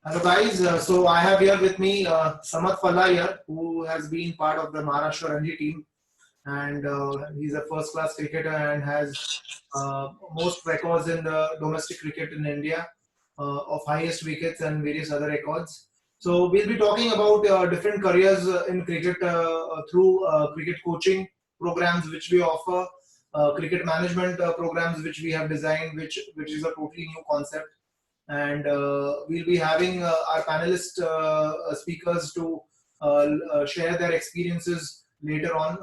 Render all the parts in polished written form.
Hello guys, so I have here with me Samat Falla here, who has been part of the Maharashtra Ranji team, and he's a first-class cricketer and has most records in the domestic cricket in India, of highest wickets and various other records. So we'll be talking about different careers in cricket through cricket coaching programs which we offer, cricket management programs which we have designed, which is a totally new concept, and we'll be having our panelist speakers to share their experiences later on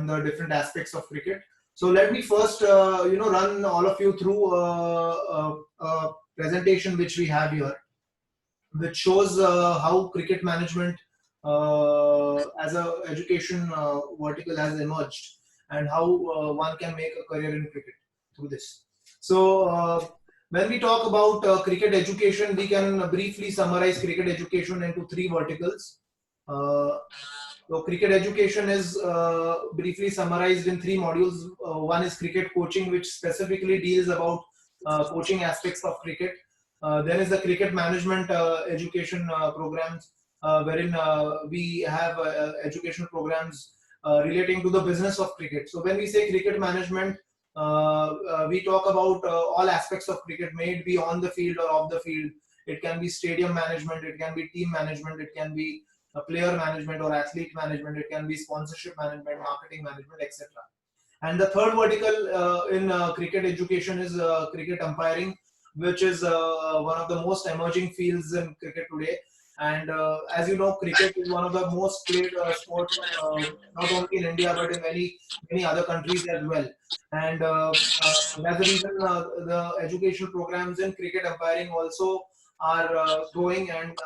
the different aspects of cricket. So let me first, run all of you through a presentation which we have here, which shows how cricket management as a education vertical has emerged, and how one can make a career in cricket through this. So when we talk about cricket education, we can briefly summarize cricket education into three verticals. Uh, so cricket education is briefly summarized in three modules. One is cricket coaching, which specifically deals about coaching aspects of cricket. There is the cricket management education programs, wherein we have educational programs relating to the business of cricket. So when we say cricket management, we talk about all aspects of cricket, may it be on the field or off the field. It can be stadium management, it can be team management, it can be player management or athlete management, it can be sponsorship management, marketing management, etc. And the third vertical in cricket education is cricket umpiring, which is one of the most emerging fields in cricket today. And as you know, cricket is one of the most played sports, not only in India but in many other countries as well. And that's the reason the educational programs in cricket umpiring also are growing. And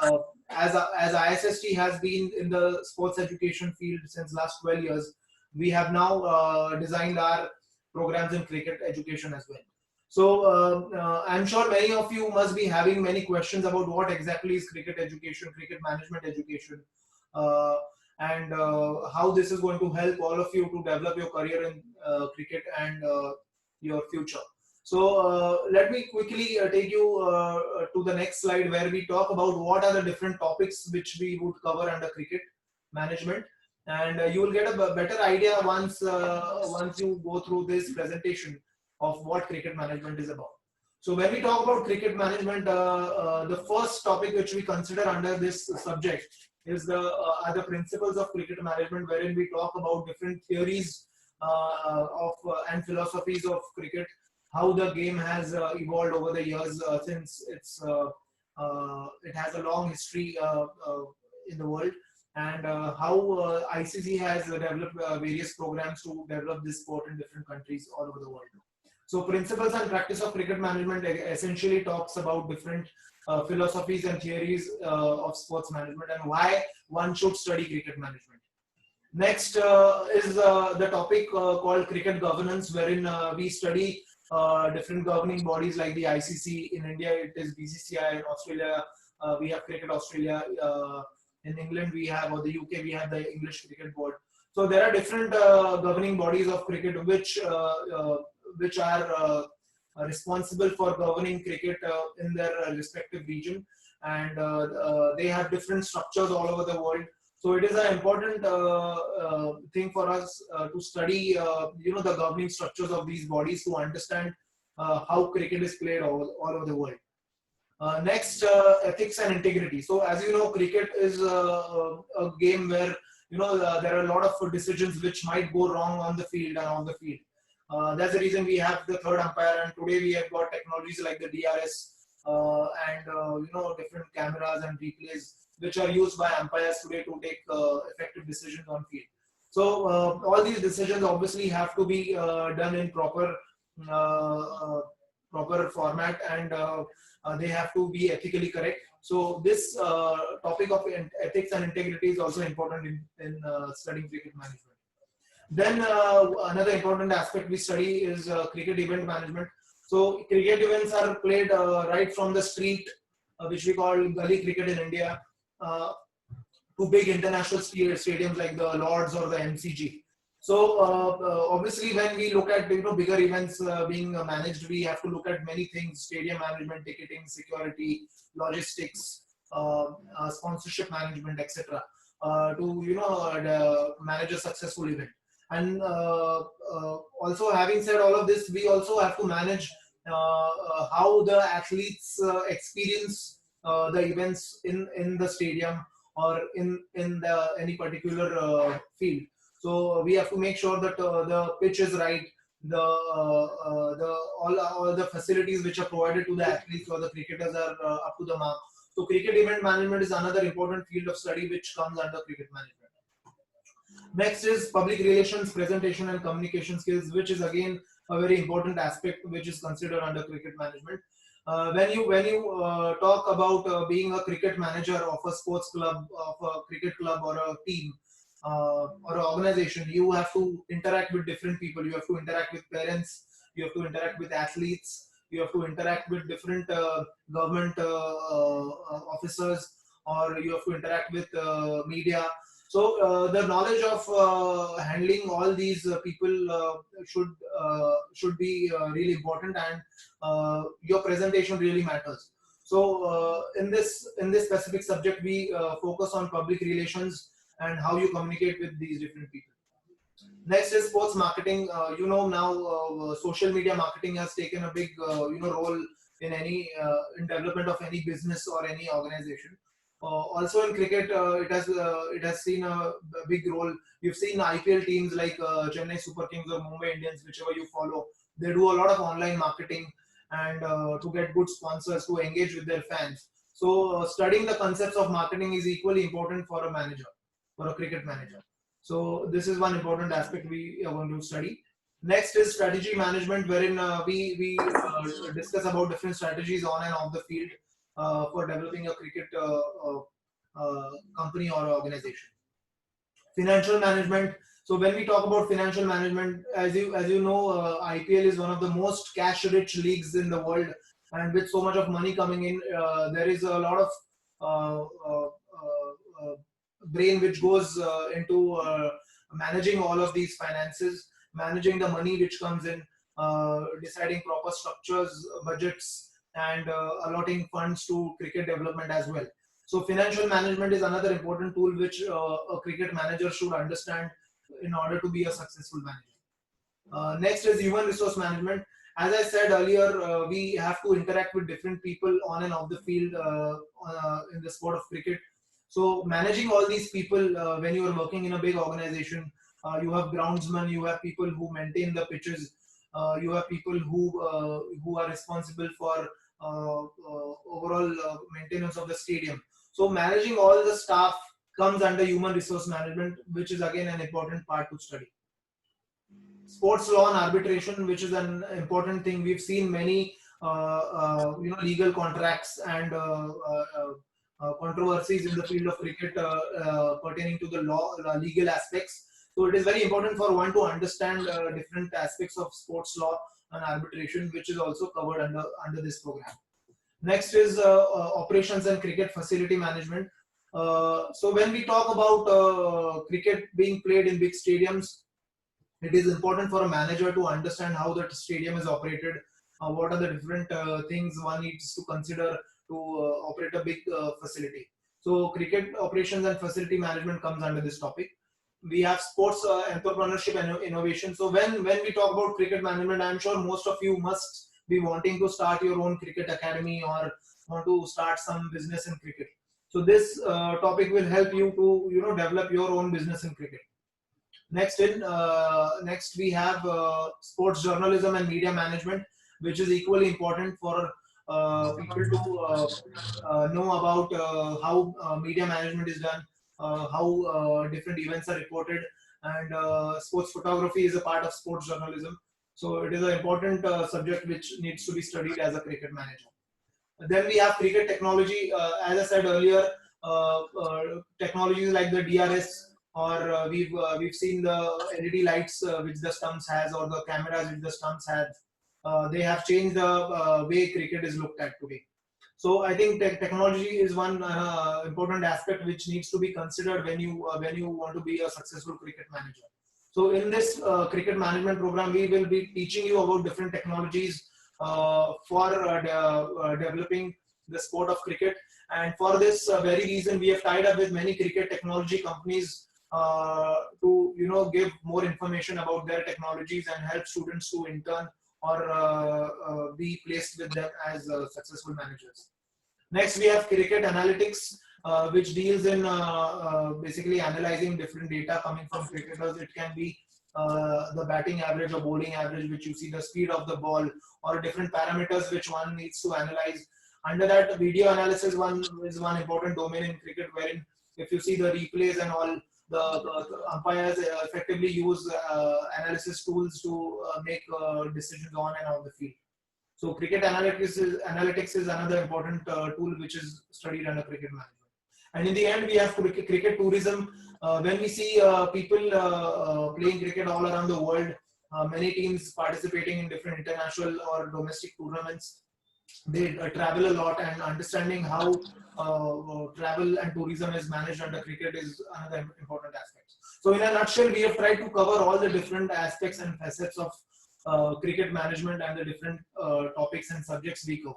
as ISST has been in the sports education field since last 12 years, we have now designed our programs in cricket education as well. So I'm sure many of you must be having many questions about what exactly is cricket education, cricket management education, uh, and how this is going to help all of you to develop your career in cricket and your future. So let me quickly take you to the next slide, where we talk about what are the different topics which we would cover under cricket management, and you will get a better idea once you go through this presentation of what cricket management is about. So when we talk about cricket management, the first topic which we consider under this subject is the are the principles of cricket management, wherein we talk about different theories of and philosophies of cricket, how the game has evolved over the years, since it has a long history in the world, and how ICC has developed various programs to develop this sport in different countries all over the world. So principles and practice of cricket management essentially talks about different philosophies and theories of sports management, and why one should study cricket management. Next is the topic called cricket governance, wherein we study different governing bodies like the ICC. In India, it is Bcci. In Australia, we have Cricket Australia. In England, we have, or the UK, we have the English Cricket Board. So there are different governing bodies of cricket which are responsible for governing cricket in their respective region, and they have different structures all over the world. So it is an important thing for us to study, the governing structures of these bodies, to understand how cricket is played all over the world. Next, ethics and integrity. So as you know, cricket is a game where there are a lot of decisions which might go wrong on the field and off the field. That's the reason we have the third umpire, and today we have got technologies like the DRS and different cameras and replays which are used by umpires today to take effective decisions on field. So all these decisions obviously have to be done in proper format, and they have to be ethically correct. So this topic of ethics and integrity is also important in studying cricket management. Then another important aspect we study is cricket event management. So cricket events are played right from the street, which we call gully cricket in India, to big international stadiums like the Lords or the MCG. So obviously, when we look at bigger events being managed, we have to look at many things: stadium management, ticketing, security, logistics, sponsorship management, etc. To manage a successful event. And also, having said all of this, we also have to manage how the athletes experience the events in the stadium or in the any particular field. So we have to make sure that the pitch is right, the all the facilities which are provided to the athletes or the cricketers are up to the mark. So cricket event management is another important field of study which comes under cricket management. Next is public relations, presentation, and communication skills, which is again a very important aspect which is considered under cricket management. When you talk about being a cricket manager of a sports club, of a cricket club or a team or an organization, you have to interact with different people. You have to interact with parents. You have to interact with athletes. You have to interact with different government officers, or you have to interact with media. So the knowledge of handling all these people should be really important, and your presentation really matters. So in this specific subject, we focus on public relations and how you communicate with these different people. Next is sports marketing. Now social media marketing has taken a big role in any in development of any business or any organization. Also in cricket, it has seen a big role. You've seen IPL teams like Chennai Super Kings or Mumbai Indians, whichever you follow. They do a lot of online marketing and to get good sponsors to engage with their fans. So studying the concepts of marketing is equally important for a manager, for a cricket manager. So this is one important aspect we are going to study. Next is strategy management, wherein we discuss about different strategies on and off the field for developing a cricket company or organization. Financial management. So when we talk about financial management, as you know, IPL is one of the most cash-rich leagues in the world, and with so much of money coming in, there is a lot of uh, uh, uh, brain which goes into managing all of these finances, managing the money which comes in, deciding proper structures, budgets, and allotting funds to cricket development as well. So financial management is another important tool which a cricket manager should understand in order to be a successful manager. Next is human resource management. As I said earlier, we have to interact with different people on and off the field in the sport of cricket. So managing all these people when you are working in a big organization, you have groundsmen, you have people who maintain the pitches, you have people who are responsible for overall maintenance of the stadium. So managing all the staff comes under human resource management, which is again an important part to study. Sports law and arbitration, which is an important thing. We've seen many legal contracts and controversies in the field of cricket pertaining to the law, legal aspects. So it is very important for one to understand different aspects of sports law and arbitration, which is also covered under this program. Next is operations and cricket facility management. So when we talk about cricket being played in big stadiums, it is important for a manager to understand how that stadium is operated, what are the different things one needs to consider to operate a big facility. So cricket operations and facility management comes under this topic. We have sports entrepreneurship and innovation. So when we talk about cricket management, I'm sure most of you must be wanting to start your own cricket academy or want to start some business in cricket. So this topic will help you to develop your own business in cricket. Next we have sports journalism and media management, which is equally important for people to know about how media management is done, how different events are reported, and sports photography is a part of sports journalism. So it is an important subject which needs to be studied as a cricket manager. Then we have cricket technology. As I said earlier, technologies like the DRS, or we've seen the LED lights which the stumps has, or the cameras which the stumps has. They have changed the way cricket is looked at today. So I think technology is one important aspect which needs to be considered when you want to be a successful cricket manager. So in this cricket management program, we will be teaching you about different technologies for developing the sport of cricket. And for this very reason, we have tied up with many cricket technology companies to give more information about their technologies and help students to intern or be placed with them as successful managers. Next, we have cricket analytics, which deals in basically analyzing different data coming from cricketers. It can be the batting average or bowling average, which you see the speed of the ball, or different parameters which one needs to analyze. Under that, video analysis is one important domain in cricket, wherein if you see the replays and all, the umpires effectively use analysis tools to make decisions on and off the field. So cricket analytics is another important tool which is studied under cricket management. And in the end, we have cricket tourism. When we see people playing cricket all around the world, many teams participating in different international or domestic tournaments, they travel a lot, and understanding how travel and tourism is managed under cricket is another important aspect. So in a nutshell, we have tried to cover all the different aspects and facets of cricket management and the different topics and subjects we cover.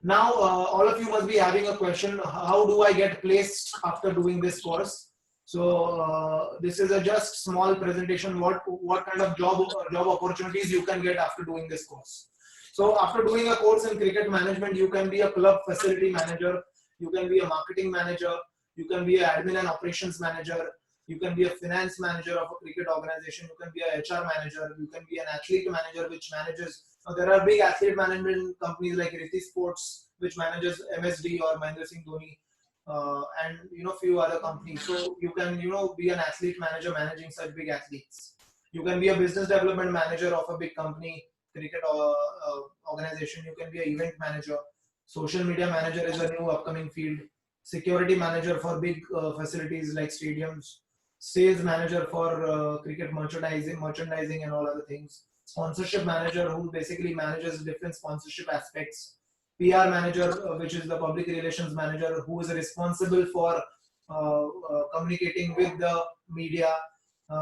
Now, all of you must be having a question: how do I get placed after doing this course? So this is a just small presentation. What kind of job opportunities you can get after doing this course? So after doing a course in cricket management, you can be a club facility manager, you can be a marketing manager, you can be an admin and operations manager, you can be a finance manager of a cricket organization, you can be a HR manager, you can be an athlete manager which manages. Now there are big athlete management companies like Riti Sports which manages MSD or Mahendra Singh Dhoni, and few other companies. So you can be an athlete manager managing such big athletes. You can be a business development manager of a big company, cricket organization. You can be an event manager. Social media manager is a new upcoming field. Security manager for big facilities like stadiums. Sales manager for cricket merchandising and all other things. Sponsorship manager who basically manages different sponsorship aspects. PR manager, which is the public relations manager, who is responsible for communicating with the media.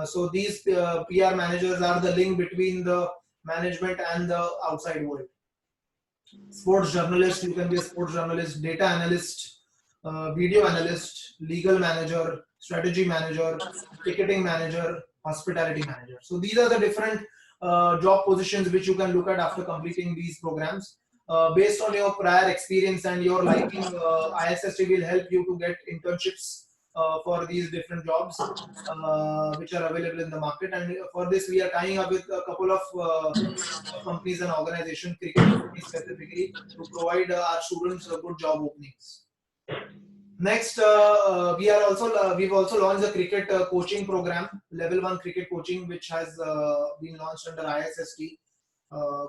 So these PR managers are the link between the management and the outside world. Sports journalist, you can be a sports journalist, data analyst, video analyst, legal manager, strategy manager, ticketing manager, hospitality manager. So these are the different job positions which you can look at after completing these programs. Based on your prior experience and your liking, ISST will help you to get internships for these different jobs which are available in the market. And for this, we are tying up with a couple of companies and organizations, cricket companies specifically, to provide our students good job openings. Next, we've also launched a cricket coaching program, level 1 cricket coaching, which has been launched under ISST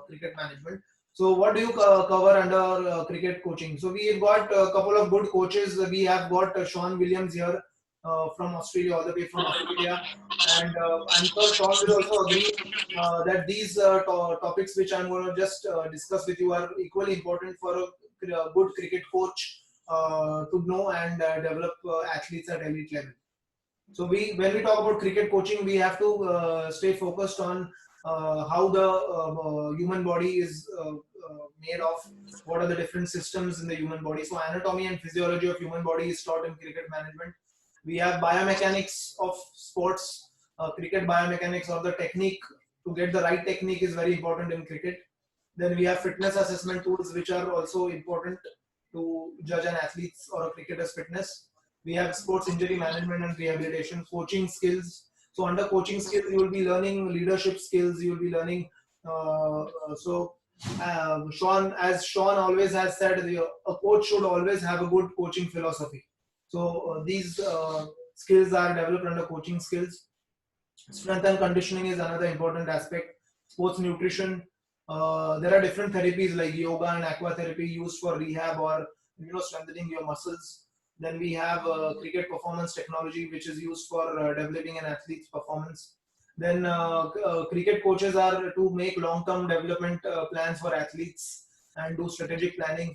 cricket management. So what do you cover under cricket coaching? So we've got a couple of good coaches. We have got Sean Williams here from Australia, all the way from Australia, and I'm sure Sean will also agree that these topics which I'm going to just discuss with you are equally important for a good cricket coach to know and develop athletes at elite level. So when we talk about cricket coaching, we have to stay focused on how the human body is made of, what are the different systems in the human body. So anatomy and physiology of human body is taught in cricket management. We have biomechanics of sports, cricket biomechanics, or the technique. To get the right technique is very important in cricket. Then we have fitness assessment tools, which are also important to judge an athlete's or a cricketer's fitness. We have sports injury management and rehabilitation, coaching skills. So under coaching skills, you will be learning leadership skills. You will be learning. Sean always has said, a coach should always have a good coaching philosophy. So these skills are developed under coaching skills. Strength and conditioning is another important aspect. Sports nutrition. There are different therapies like yoga and aqua therapy used for rehab or strengthening your muscles. Then we have cricket performance technology, which is used for developing an athlete's performance. Then cricket coaches are to make long-term development plans for athletes and do strategic planning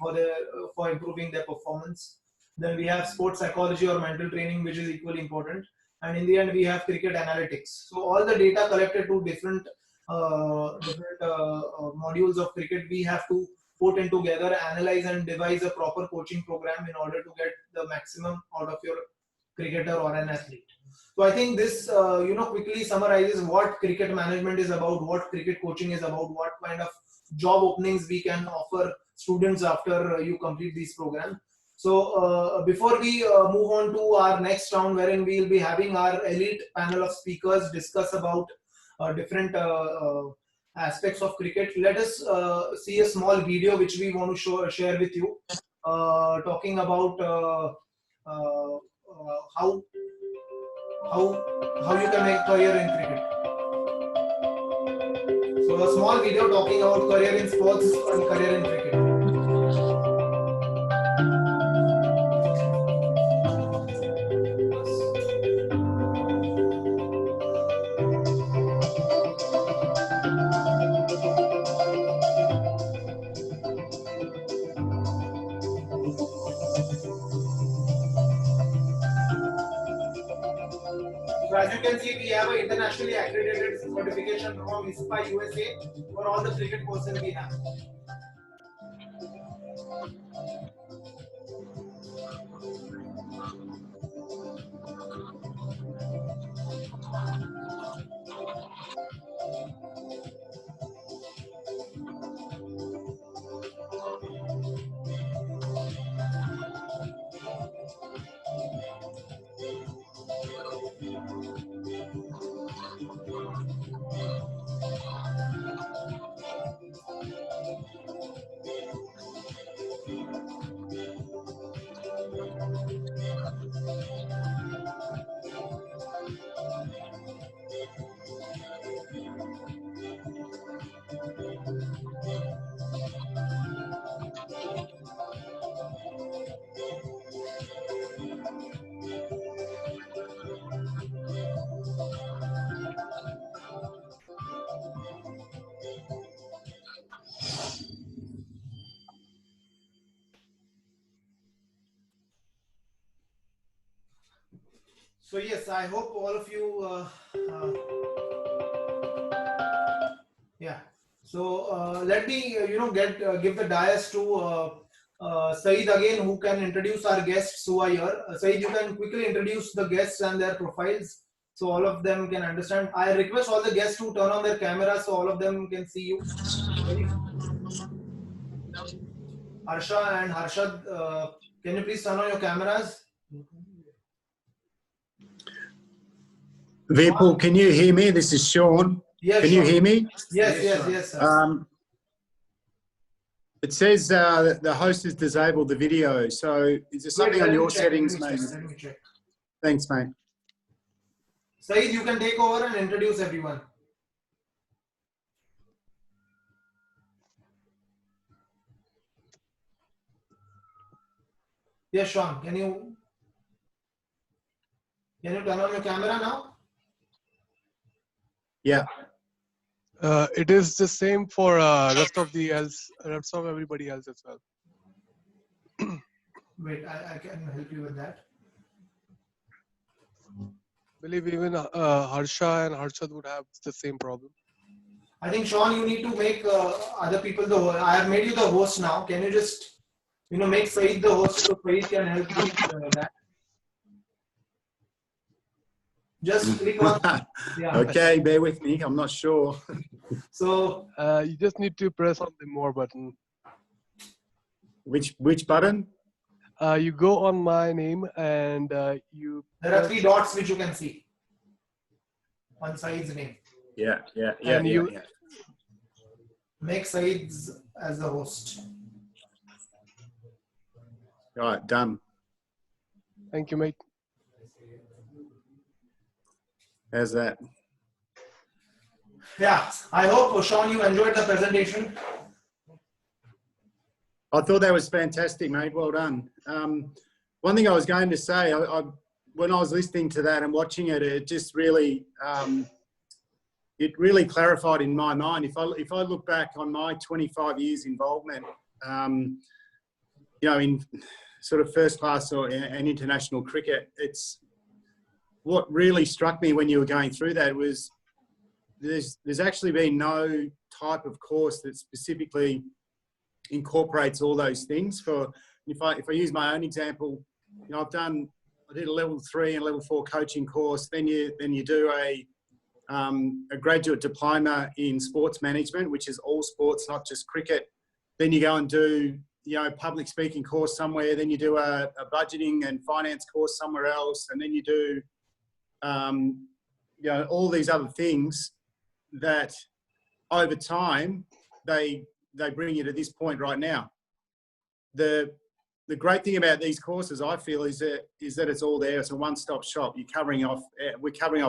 for improving their performance. Then we have sports psychology or mental training, which is equally important. and in the end we have cricket analytics. So all the data collected to different modules of cricket, we have to put in together, analyze and devise a proper coaching program in order to get the maximum out of your cricketer or an athlete. So I think this quickly summarizes what cricket management is about, what cricket coaching is about, what kind of job openings we can offer students after you complete these programs. So before we move on to our next round, wherein we will be having our elite panel of speakers discuss about different aspects of cricket, let us see a small video which we want to share with you, talking about how you can make career in cricket. So a small video talking about career in sports and career in cricket. So as you can see, we have an internationally accredited certification from ISST USA for all the cricket courses we have. So yes, I hope all of you. Yeah. So let me give the dais to Saeed again, who can introduce our guests who are here. Saeed, you can quickly introduce the guests and their profiles so all of them can understand. I request all the guests to turn on their cameras so all of them can see you. Harsha and Harshad, can you please turn on your cameras? Vipul, can you hear me? This is Sean. Yes, can Sean. you hear me? Yes, sir. It says that the host has disabled the video. So is there something on your settings, mate? Let me check. Thanks, mate. Saeed, you can take over and introduce everyone. Yes, Sean, can you turn on your camera now? Yeah. It is the same for rest of everybody else as well. Wait, I can help you with that. I believe even Harsha and Harshad would have the same problem. I think, Sean, you need to make other people the host. I have made you the host now. Can you just make Saeed the host so Saeed can help you with that? Just click on. Yeah. Okay, bear with me. I'm not sure. So you just need to press on the more button. Which button? You go on my name and you. There are 3 dots which you can see on Saeed's name. Yeah. Make Saeed as the host. All right, done. Thank you, mate. How's that? Yeah, I hope, Sean, you enjoyed the presentation. I thought that was fantastic, mate. Well done. One thing I was going to say, when I was listening to that and watching it, it just really, it really clarified in my mind. If I look back on my 25 years involvement, in sort of first class and international cricket, it's what really struck me when you were going through that was there's actually been no type of course that specifically incorporates all those things. If I use my own example, you know, I did a level 3 and level 4 coaching course. Then you do a graduate diploma in sports management, which is all sports, not just cricket. Then you go and do, you know, public speaking course somewhere. Then you do a budgeting and finance course somewhere else, and then you do, you know, all these other things that over time they bring you to this point right now. The great thing about these courses, I feel, is that it's all there. It's a one-stop shop. We're covering off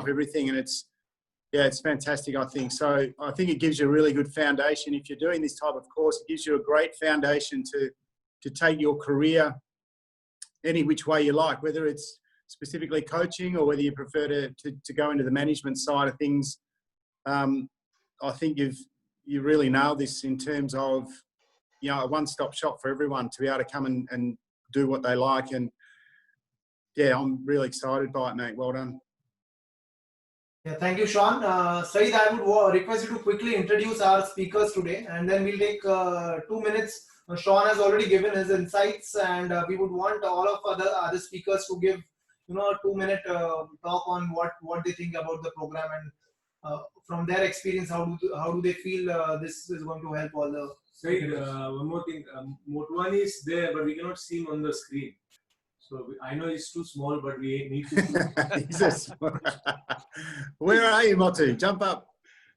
everything, and it's fantastic, I think. So I think it gives you a really good foundation. If you're doing this type of course, it gives you a great foundation to take your career any which way you like, whether it's specifically coaching or whether you prefer to go into the management side of things. I think you really nailed this in terms of, you know, a one-stop shop for everyone to be able to come and do what they like. And yeah, I'm really excited by it, mate. Well done. Yeah, thank you, Sean. Saeed, I would request you to quickly introduce our speakers today, and then we'll take 2 minutes. Sean has already given his insights, and we would want all of other speakers to give, you know, a 2-minute talk on what they think about the program, and from their experience, how do they feel this is going to help all the. Said, one more thing. Motwani is there, but we cannot see him on the screen. So I know he's too small, but we need to. Where are you, Motu? Jump up.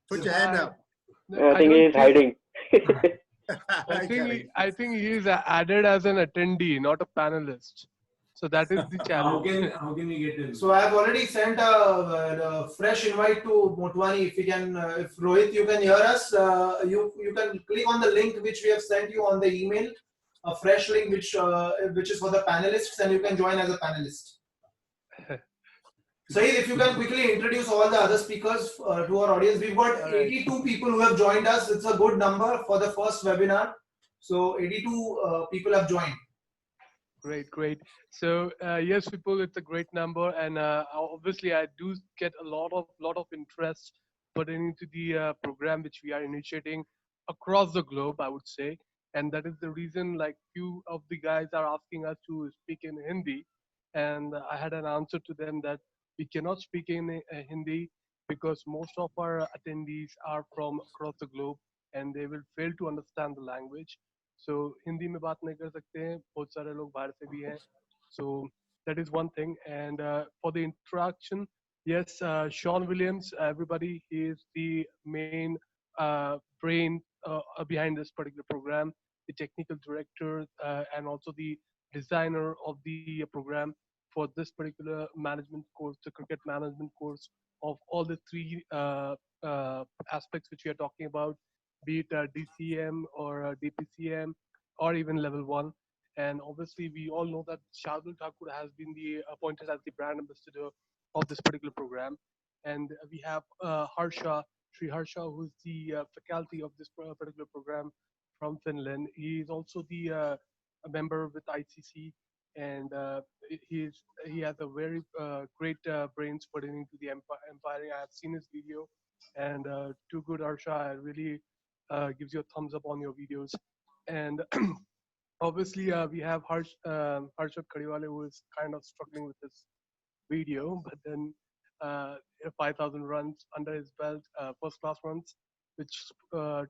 Put your hand up. I think he is hiding. I think he is added as an attendee, not a panelist. So that is the challenge. How can we get him? So I have already sent a fresh invite to Motwani. If you can, if Rohit, you can hear us, you can click on the link which we have sent you on the email, a fresh link which is for the panelists, and you can join as a panelist. Saeed, if you can quickly introduce all the other speakers to our audience. We've got 82 people who have joined us. It's a good number for the first webinar. So 82 people have joined. Great. So yes, people, it's a great number, and obviously I do get a lot of interest pertaining to the program which we are initiating across the globe, I would say, and that is the reason. Like, few of the guys are asking us to speak in Hindi, and I had an answer to them that we cannot speak in Hindi because most of our attendees are from across the globe, and they will fail to understand the language. So Hindi में बात नहीं कर सकते हैं, बहुत सारे लोग बाहर से भी हैं. So that is one thing. And for the introduction, yes, Sean Williams, everybody, he is the main brain behind this particular program, the technical director, and also the designer of the program for this particular management course, the cricket management course, of all the three aspects which we are talking about, be it DCM or DPCM or even level 1. And obviously, we all know that Shardul Thakur has been appointed as the brand ambassador of this particular program. And we have Sri Harsha, who is the faculty of this particular program from Finland. He is also a member with ICC, and he has a very great brains pertaining to the umpiring. I have seen his video, and too good, Harsha. Really gives you a thumbs up on your videos. And obviously, we have Harshad Kadiwale, who is kind of struggling with this video, but then 5,000 runs under his belt, first class runs, which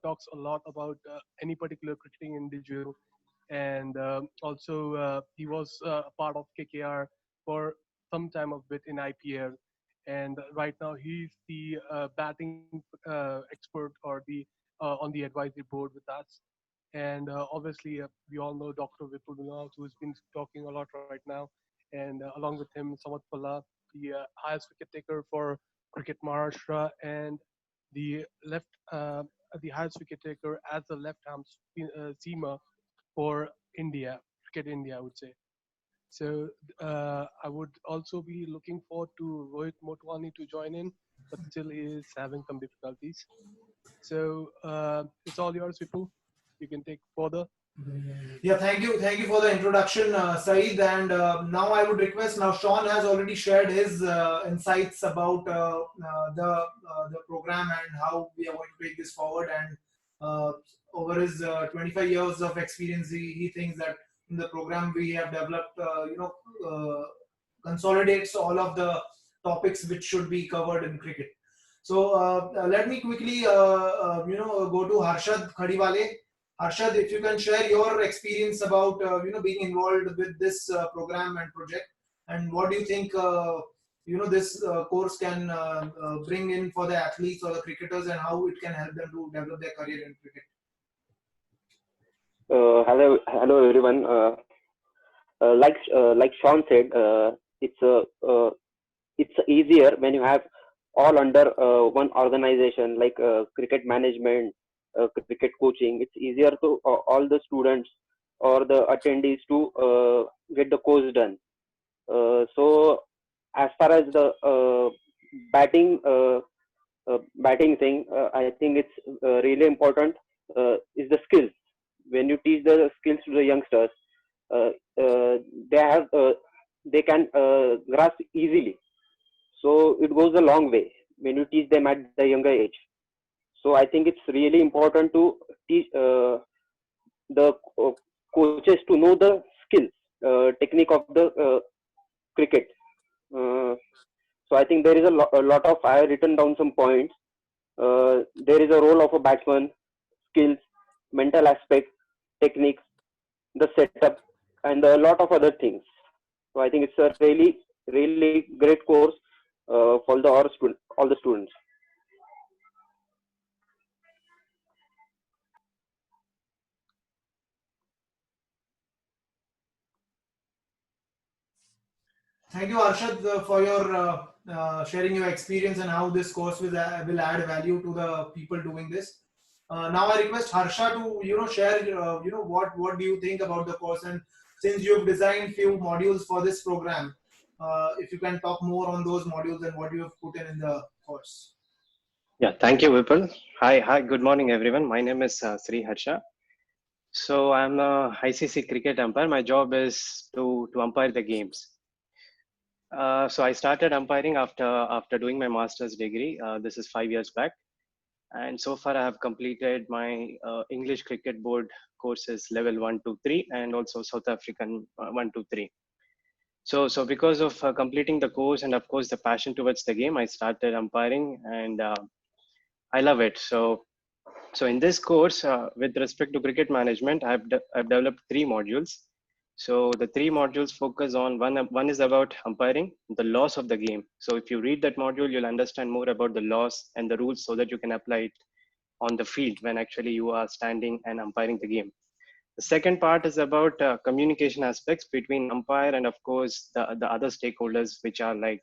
talks a lot about any particular cricketing individual. And also, he was a part of KKR for some time of bit in IPL. And right now, he's the batting expert or on the advisory board with us. And obviously, we all know Dr. Vipul Dunal, who has been talking a lot right now. And along with him, Samad Palla, the highest wicket taker for Cricket Maharashtra, and the highest wicket taker as a left-arm seamer for India, Cricket India, I would say. So I would also be looking forward to Rohit Motwani to join in, but still he is having some difficulties. So it's all yours, people. You can take further. Yeah, thank you for the introduction, Saeed. And now I would request. Now Sean has already shared his insights about the program and how we are going to take this forward. And over his 25 years of experience, he thinks that in the program we have developed, consolidates all of the topics which should be covered in cricket. So let me quickly, go to Harshad Khadiwale. Harshad, if you can share your experience about being involved with this program and project, and what do you think this course can bring in for the athletes or the cricketers, and how it can help them to develop their career in cricket. Hello everyone. Like Sean said, it's it's easier when you have all under one organization, like cricket management, cricket coaching. It's easier to all the students or the attendees to get the course done. So as far as the batting batting thing, I think it's really important. Is the skills. When you teach the skills to the youngsters, uh, uh, they have they can grasp easily. So it goes a long way when you teach them at the younger age. So I think it's really important to teach the coaches to know the skills, technique of the cricket. Uh, so I think there is a lot of, I have written down some points. There is a role of a batsman, skills, mental aspect, techniques, the setup, and a lot of other things. So I think it's a really great course for all the students. Thank you, Arshad, for your sharing your experience and how this course will add value to the people doing this. Now I request Harsha to share what do you think about the course, and since you've designed few modules for this program, if you can talk more on those modules and what you have put in the course. Yeah, thank you, Vipul. Hi, good morning, everyone. My name is Sri Harsha. So I'm a ICC cricket umpire. My job is to umpire the games. So I started umpiring after doing my master's degree. This is 5 years back, and so far I have completed my English Cricket Board courses level 1 to 3, and also South African 1 to 3. So because of completing the course and of course the passion towards the game, I started umpiring, and I love it. So in this course, with respect to cricket management, I've developed 3 modules. So the 3 modules focus on one is about umpiring, the laws of the game. So if you read that module, you'll understand more about the laws and the rules so that you can apply it on the field when actually you are standing and umpiring the game. The second part is about communication aspects between umpire and of course the other stakeholders, which are like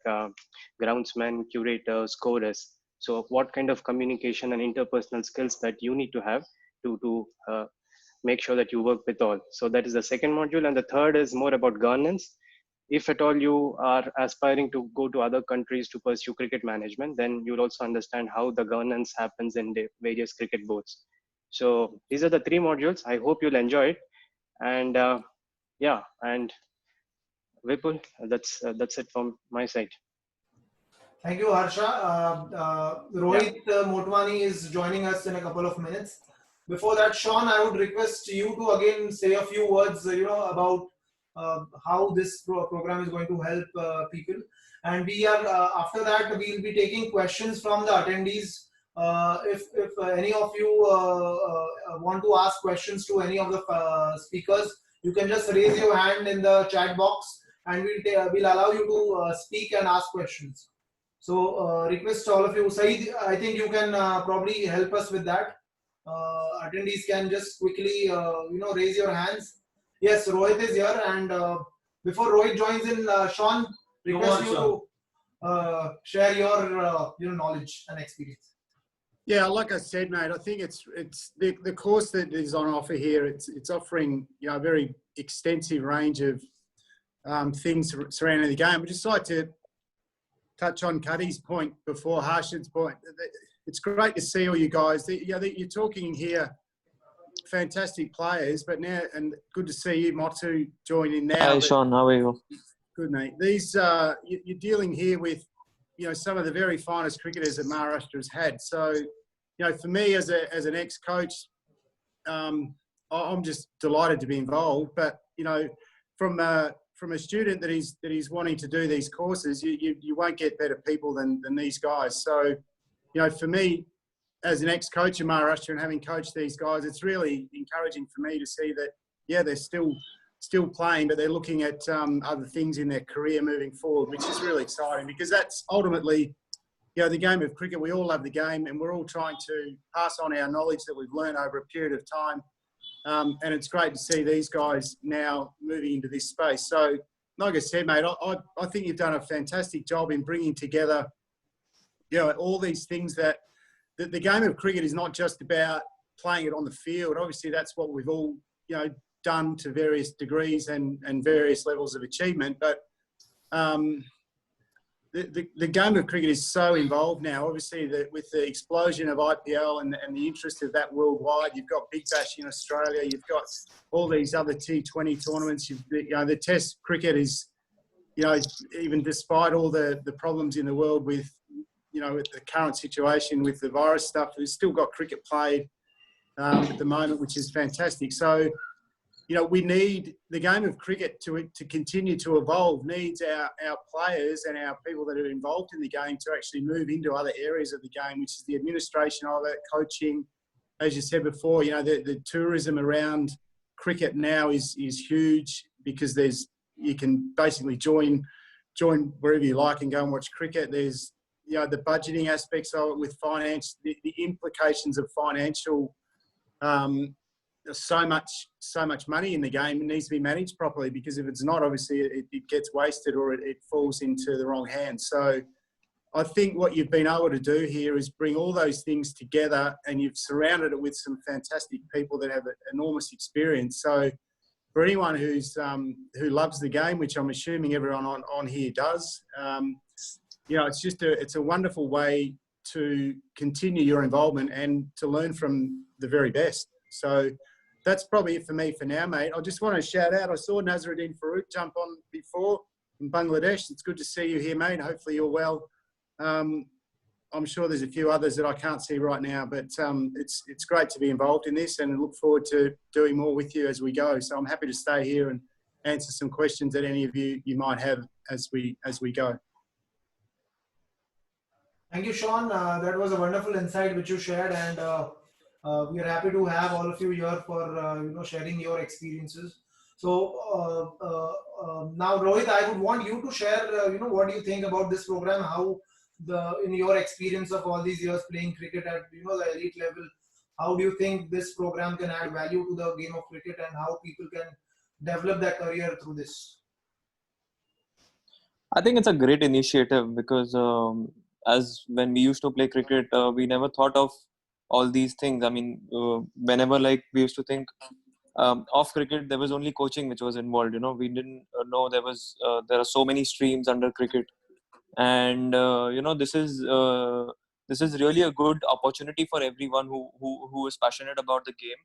groundsmen, curators, scorers. So what kind of communication and interpersonal skills that you need to have to make sure that you work with all. So that is the second module. And the third is more about governance. If at all you are aspiring to go to other countries to pursue cricket management, then you'll also understand how the governance happens in the various cricket boards. So these are the 3 modules. I hope you'll enjoy it. And yeah, and Vipul, that's it from my side. Thank you, Harsha. Rohit Motwani is joining us in a couple of minutes. Before that, Sean, I would request you to again say a few words, about how this program is going to help people. And we are after that we'll be taking questions from the attendees. If any of you want to ask questions to any of the speakers, you can just raise your hand in the chat box, and we'll allow you to speak and ask questions. So request all of you. Saeed, I think you can probably help us with that. Attendees can just quickly, raise your hands. Yes, Rohit is here, and before Rohit joins in, Sean, request you to share your knowledge and experience. Yeah, like I said, mate, I think it's the course that is on offer here. It's offering a very extensive range of things surrounding the game. I'd just like to touch on Cuddy's point before Harshad's point. It's great to see all you guys. You're talking here fantastic players, but now, and good to see you, Motu, join in now. Hi, Sean. How are you? Good, mate. These, you're dealing here with, some of the very finest cricketers that Maharashtra's had. So, for me as an ex-coach, I'm just delighted to be involved. But, from a student that is wanting to do these courses, you won't get better people than these guys. So, for me, as an ex-coach in Maharashtra and having coached these guys, it's really encouraging for me to see that, they're still playing, but they're looking at other things in their career moving forward, which is really exciting because that's ultimately, the game of cricket. We all love the game and we're all trying to pass on our knowledge that we've learned over a period of time. And it's great to see these guys now moving into this space. So, like I said, mate, I think you've done a fantastic job in bringing together, all these things that the game of cricket is not just about playing it on the field. Obviously, that's what we've all, done to various degrees and various levels of achievement. But the game of cricket is so involved now. Obviously, with the explosion of IPL and the interest of that worldwide, you've got Big Bash in Australia. You've got all these other T20 tournaments. The Test cricket is, even despite all the problems in the world with the current situation with the virus stuff, we've still got cricket played at the moment, which is fantastic. So, we need the game of cricket to continue to evolve, needs our players and our people that are involved in the game to actually move into other areas of the game, which is the administration of it, coaching. As you said before, the tourism around cricket now is huge because you can basically join wherever you like and go and watch cricket. There's the budgeting aspects of it with finance, the implications of financial. There's so much money in the game. It needs to be managed properly because if it's not, obviously it gets wasted or it falls into the wrong hands. So I think what you've been able to do here is bring all those things together, and you've surrounded it with some fantastic people that have enormous experience. So for anyone who loves the game, which I'm assuming everyone on here does, it's a wonderful way to continue your involvement and to learn from the very best. So that's probably it for me for now, mate. I just want to shout out, I saw Nazruddin Farooq jump on before in Bangladesh. It's good to see you here, mate. Hopefully you're well. I'm sure there's a few others that I can't see right now, but it's great to be involved in this and look forward to doing more with you as we go. So I'm happy to stay here and answer some questions that any of you might have as we go. Thank you, Sean. That was a wonderful insight which you shared, and we are happy to have all of you here for sharing your experiences. So now, Rohit, I would want you to share. What do you think about this program? How in your experience of all these years playing cricket at the elite level, how do you think this program can add value to the game of cricket, and how people can develop their career through this? I think it's a great initiative because as when we used to play cricket, we never thought of all these things. I mean, whenever we used to think of cricket, there was only coaching which was involved. We didn't know there are so many streams under cricket, and this is really a good opportunity for everyone who is passionate about the game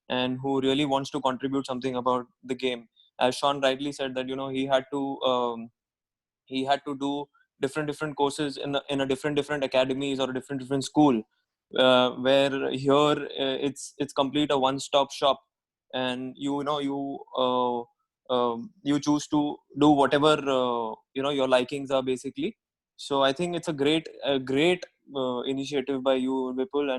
and who really wants to contribute something about the game. As Sean rightly said that he had to do different courses in a different academies or a different school, where here it's complete a one-stop shop, and you choose to do whatever your likings are basically. So I think it's a great initiative by you, Vipul,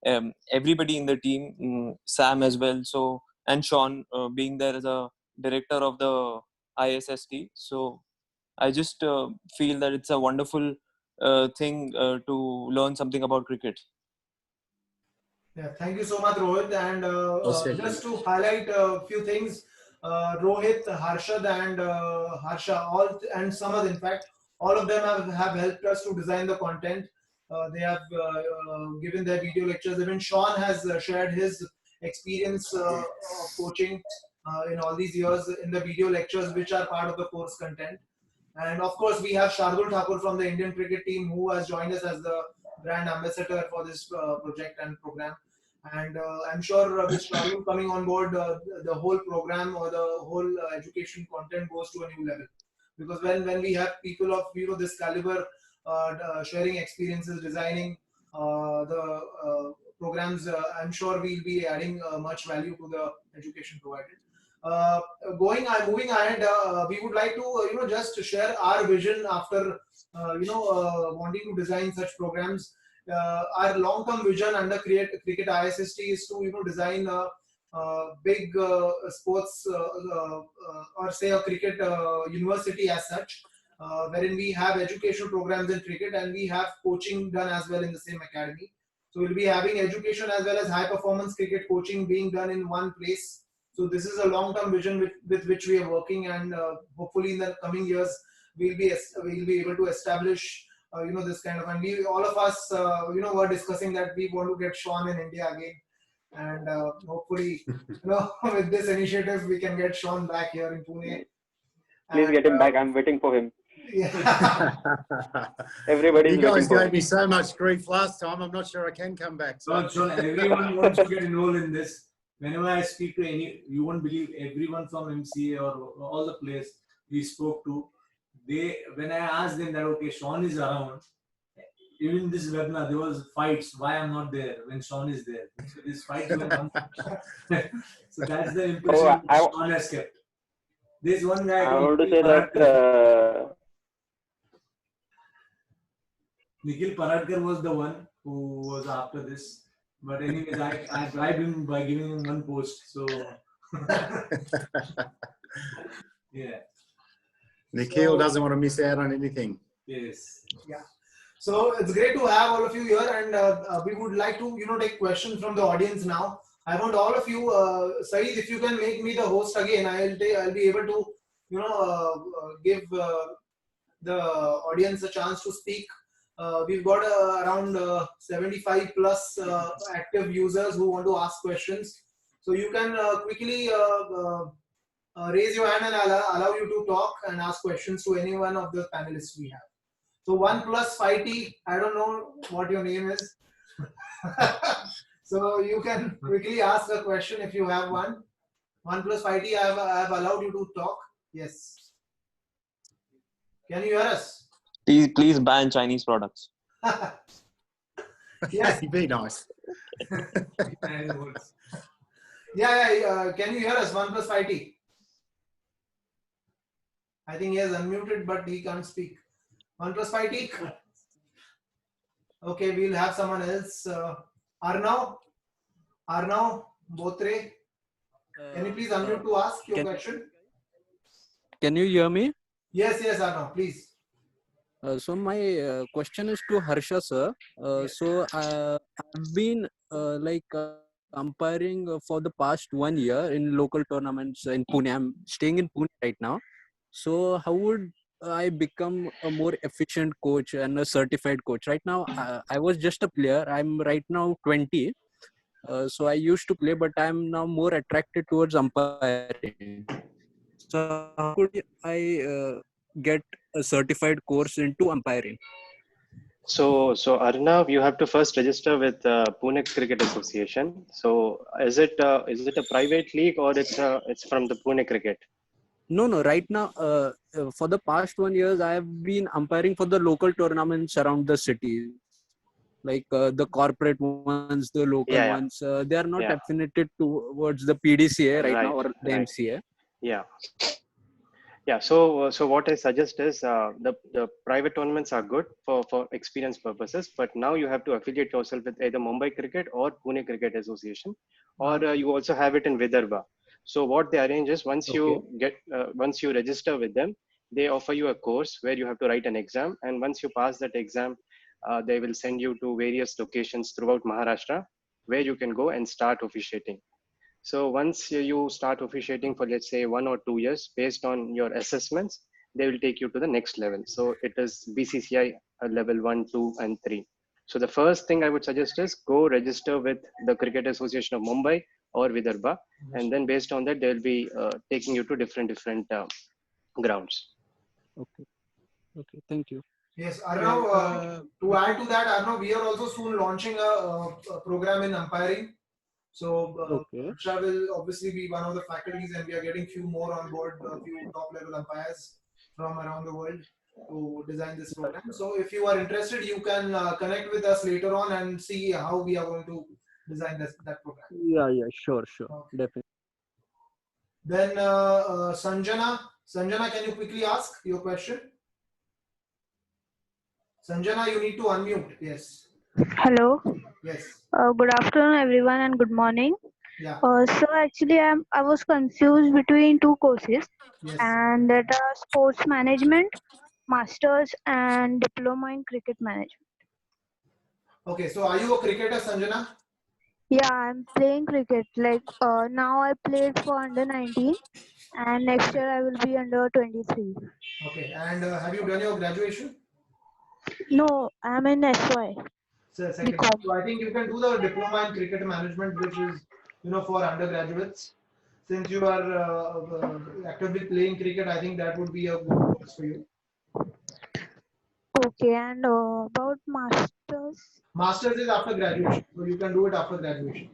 and everybody in the team, Sam as well. So, and Sean being there as a director of the ISST. So I just feel that it's a wonderful thing to learn something about cricket. Yeah, thank you so much, Rohit. And just to highlight a few things, Rohit, Harshad, and Harsha, and Samad, in fact, all of them have helped us to design the content. They have given their video lectures. Even Sean has shared his experience of coaching in all these years in the video lectures, which are part of the course content. And of course, we have Shardul Thakur from the Indian cricket team, who has joined us as the brand ambassador for this project and program. And I'm sure with Sharul coming on board, the whole program or the whole education content goes to a new level. Because when we have people of this caliber sharing experiences, designing the programs, I'm sure we'll be adding much value to the education provided. Uh, Moving ahead, we would like to just share our vision after wanting to design such programs. Our long-term vision under Cricket ISST is to design a big sports or say a cricket university as such, wherein we have educational programs in cricket and we have coaching done as well in the same academy. So we'll be having education as well as high performance cricket coaching being done in one place. So this is a long-term vision with which we are working, and hopefully in the coming years we'll be able to establish this kind of, and we all of us were discussing that we want to get Sean in India again, and hopefully with this initiative we can get Sean back here in Pune. Please And, get him back. I'm waiting for him. Yeah. Everybody's You waiting guys for gave him. me so much grief last time. I'm not sure I can come back. So. So everyone wants to get involved in this. Whenever I speak to any, you won't believe everyone from MCA or all the players we spoke to, when I asked them that okay, Sean is around, even this webinar there was fights. Why I'm not there when Sean is there? So this fights going on. So that's the impression Sean has kept. There's one guy. I want to say that Nikhil Paradkar was the one who was after this. But anyways, I bribed him by giving him one post. So yeah. Nikhil doesn't want to miss out on anything. Yes. Yeah. So it's great to have all of you here, and we would like to take questions from the audience now. I want all of you, Saeed, if you can make me the host again, I'll be able to give the audience a chance to speak. We've got around 75 plus active users who want to ask questions. So you can quickly raise your hand and I'll allow you to talk and ask questions to any one of the panelists we have. So 1 plus 5T, I don't know what your name is. So you can quickly ask a question if you have one. 1 plus 5T, I have allowed you to talk. Yes. Can you hear us? Please ban Chinese products. Yes. Be nice. Yeah. Can you hear us? 1 plus 5T. I think he has unmuted, but he can't speak. 1 plus 5T. Okay, we'll have someone else. Arnav Botre. Can you please unmute to ask your question? Can you hear me? Yes, Arnav, please. So my question is to Harsha sir. So I've been umpiring for the past 1 year in local tournaments in Pune. I'm staying in Pune right now. So how would I become a more efficient coach and a certified coach? Right now, I was just a player. I'm right now 20. So I used to play, but I'm now more attracted towards umpiring. So how could I get a certified course into umpiring? So Arnav, you have to first register with Pune Cricket Association. So is it a private league or it's from the Pune Cricket? No. Right now, for the past 1 year, I have been umpiring for the local tournaments around the city, like the corporate ones, the local ones. They are not affiliated towards the PDCA right now or the MCA. Yeah. So what I suggest is the private tournaments are good for experience purposes, but now you have to affiliate yourself with either Mumbai Cricket or Pune Cricket Association, or you also have it in Vidarbha. So what they arrange is once you register with them, they offer you a course where you have to write an exam, and once you pass that exam, they will send you to various locations throughout Maharashtra where you can go and start officiating. So once you start officiating for, let's say, 1 or 2 years, based on your assessments, they will take you to the next level. So it is BCCI level 1, 2, and 3. So the first thing I would suggest is go register with the Cricket Association of Mumbai or Vidarbha, and then based on that, they'll be taking you to different grounds. Okay. Thank you. Yes, Arnav, to add to that, Arnav, we are also soon launching a program in umpiring. So Okay. Harsha will obviously be one of the faculties, and we are getting few more on board, a few top level umpires from around the world to design this program. So if you are interested, you can connect with us later on and see how we are going to design that program. Yeah, sure, Okay. definitely. Then Sanjana, can you quickly ask your question? Sanjana, you need to unmute. Yes. Hello. Yes. Good afternoon, everyone, and good morning. Yeah. So actually, I was confused between two courses, Yes. and that are sports management, masters, and diploma in cricket management. Okay. So are you a cricketer, Sanjana? Yeah, I'm playing cricket. Like now, I played for under 19, and next year I will be under 23. Okay. And have you done your graduation? No, I'm in SY. So second. BCom. So I think you can do the diploma in cricket management, which is for undergraduates. Since you are actively playing cricket, I think that would be a good course for you. Okay, and about masters. Masters is after graduation, so you can do it after graduation.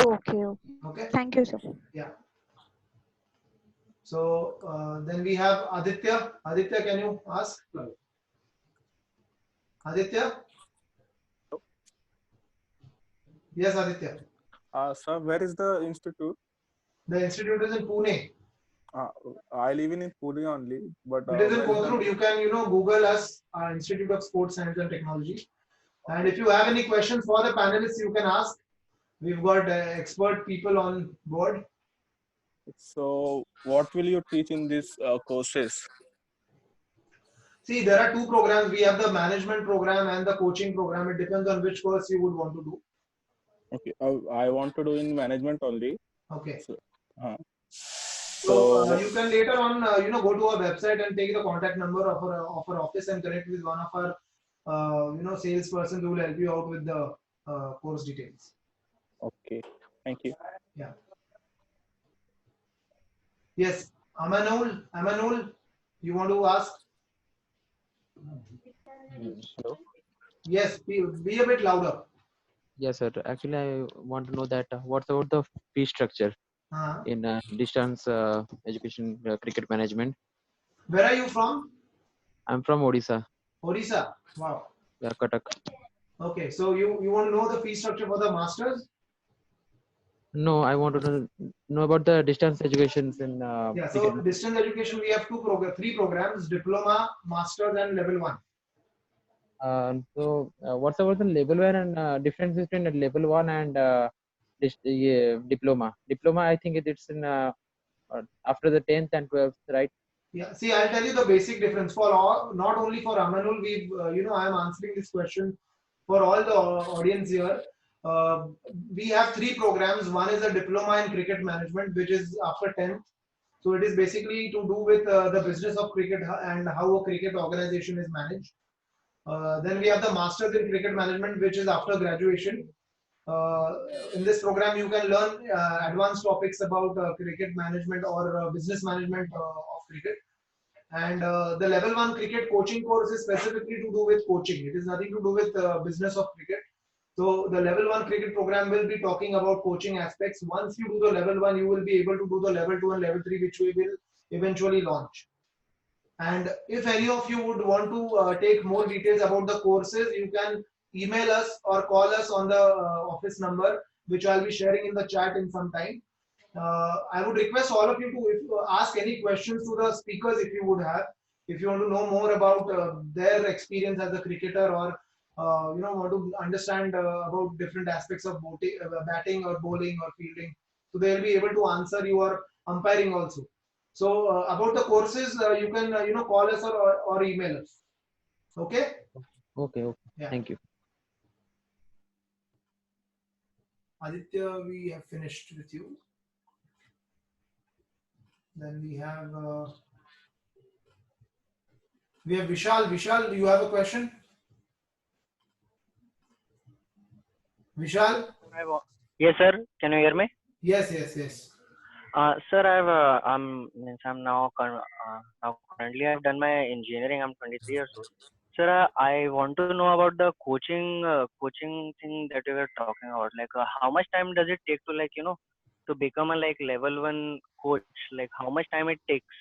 Okay. Okay. Thank you, sir. Yeah. So then we have Aditya. Aditya, can you ask? Aditya? Yes, Aditya. Sir, where is the institute? The institute is in Pune. I live in Pune only, but It is in where is Kothurud. You can, Google us, Institute of Sports Science and Technology. And if you have any questions for the panelists, you can ask. We've got expert people on board. So, what will you teach in these courses? See, there are two programs. We have the management program and the coaching program. It depends on which course you would want to do. Okay, I want to do in management only. Okay. So, You can later on, go to our website and take the contact number of our office and connect with one of our, salesperson who will help you out with the course details. okay, thank you. Yeah. Yes, Amanul, you want to ask? Hello. Yes, be a bit louder. Yes, sir. Actually, I want to know that what's about the fee structure in distance education cricket management. Where are you from? I'm from Odisha. Odisha. Wow. Yeah, Cuttack. Okay, so you want to know the fee structure for the masters? No, I want to know about the distance educations in Yeah. cricket. So distance education, we have three programs: diploma, masters, and level 1. So what's about the level one and difference between the level one and diploma? Diploma, I think it's in after the 10th and 12th, right? Yeah. See, I'll tell you the basic difference for all. Not only for Amanul, I am answering this question for all the audience here. We have three programs. One is a diploma in cricket management, which is after 10th. So it is basically to do with the business of cricket and how a cricket organization is managed. Then we have the Masters in Cricket Management, which is after graduation. In this program, you can learn advanced topics about cricket management or business management of cricket. And the level 1 cricket coaching course is specifically to do with coaching. It is nothing to do with business of cricket. So the level 1 cricket program will be talking about coaching aspects. Once you do the level 1, you will be able to do the level 2 and level 3, which we will eventually launch. And if any of you would want to take more details about the courses, you can email us or call us on the office number, which I'll be sharing in the chat in some time. I would request all of you to ask any questions to the speakers if you would have. If you want to know more about their experience as a cricketer or want to understand about different aspects of batting or bowling or fielding, so they'll be able to answer your umpiring also. So about the courses, you can call us or email us. Okay. Okay. Yeah. Thank you. Aditya, we have finished with you. Then we have Vishal. Vishal, you have a question? Vishal? Yes, sir. Can you hear me? Yes. Sir, I'm now currently I've done my engineering. I'm 23 years old. sir, I want to know about the coaching thing that you were talking about. Like, how much time does it take to, like, to become a like level one coach? Like, how much time it takes?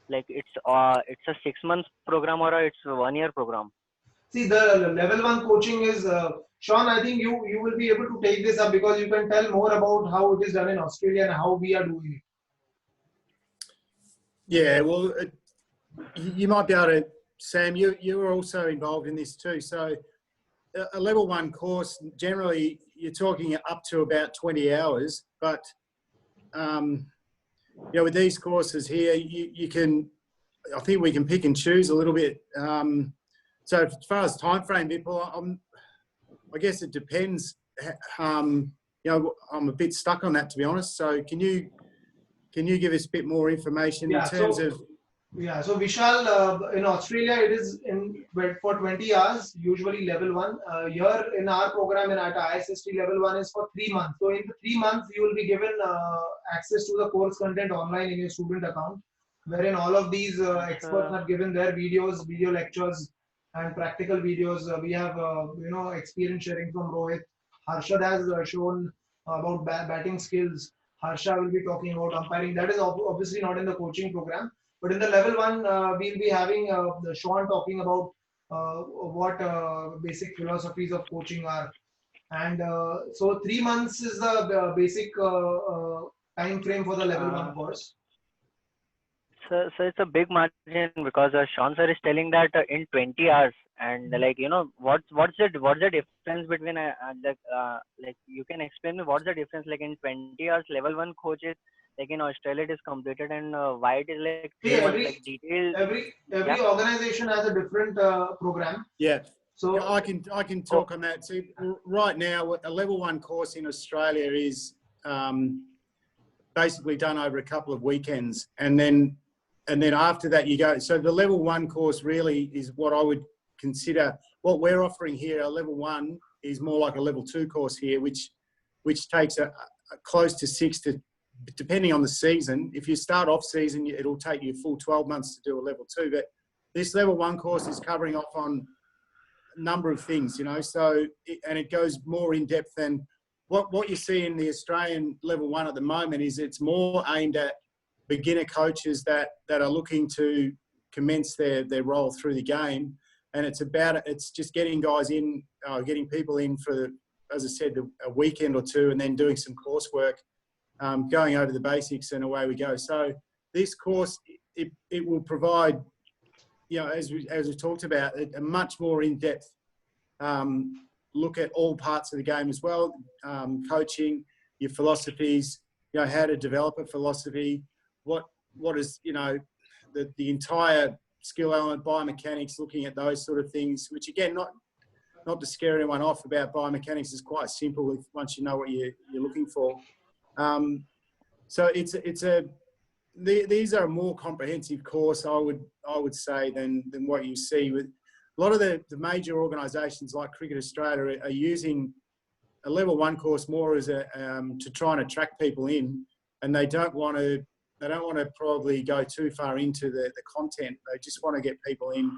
Like, it's a 6 months program or it's a 1 year program? See, the level one coaching is Sean. I think you will be able to take this up because you can tell more about how it is done in Australia and how we are doing it. Yeah, well, you might be able to, Sam. You were also involved in this too. So, a level one course generally you're talking up to about 20 hours, but with these courses here, you can. I think we can pick and choose a little bit. So as far as time frame, I guess it depends. I'm a bit stuck on that, to be honest. So can you give us a bit more information in terms of? Yeah, so Vishal, in Australia, it is for 20 hours, usually level one. Here in our program at ISST, level one is for 3 months. So in the 3 months, you will be given access to the course content online in your student account, wherein all of these experts have given their videos, video lectures, and practical videos. We have, experience sharing from Rohit. Harshad has shown about batting skills. Harsha will be talking about umpiring. That is obviously not in the coaching program. But in the level one, we'll be having Sean talking about what basic philosophies of coaching are. And so 3 months is the basic time frame for the level one course. So it's a big margin because Sean sir is telling that in 20 hours, and like what's the difference between like you can explain me what's the difference like in 20 hours level one coaches like in Australia it is completed and why it is like 3 months like detailed. Every organization has a different program. Yeah. So I can talk on that. So right now, a level one course in Australia is basically done over a couple of weekends, and then after that you go. So the level one course really is what I would consider. What we're offering here, a level one, is more like a level two course here, which takes a close to 6 to, depending on the season. If you start off season, it'll take you a full 12 months to do a level two. But this level one course is covering off on a number of things, So and it goes more in depth than what you see in the Australian level one at the moment. Is it's more aimed at beginner coaches that are looking to commence their role through the game, and it's just getting guys in, getting people in for, as I said, a weekend or two, and then doing some coursework, going over the basics, and away we go. So this course it will provide, as we talked about, a much more in-depth look at all parts of the game as well, coaching, your philosophies, how to develop a philosophy, what is, the entire skill element, biomechanics, looking at those sort of things, which again, not to scare anyone off about biomechanics, is quite simple once you know what you're looking for. So these are a more comprehensive course, I would say, than what you see with a lot of the major organisations like Cricket Australia are using a level one course more as to try and attract people in, and they don't want to probably go too far into the content. They just want to get people in,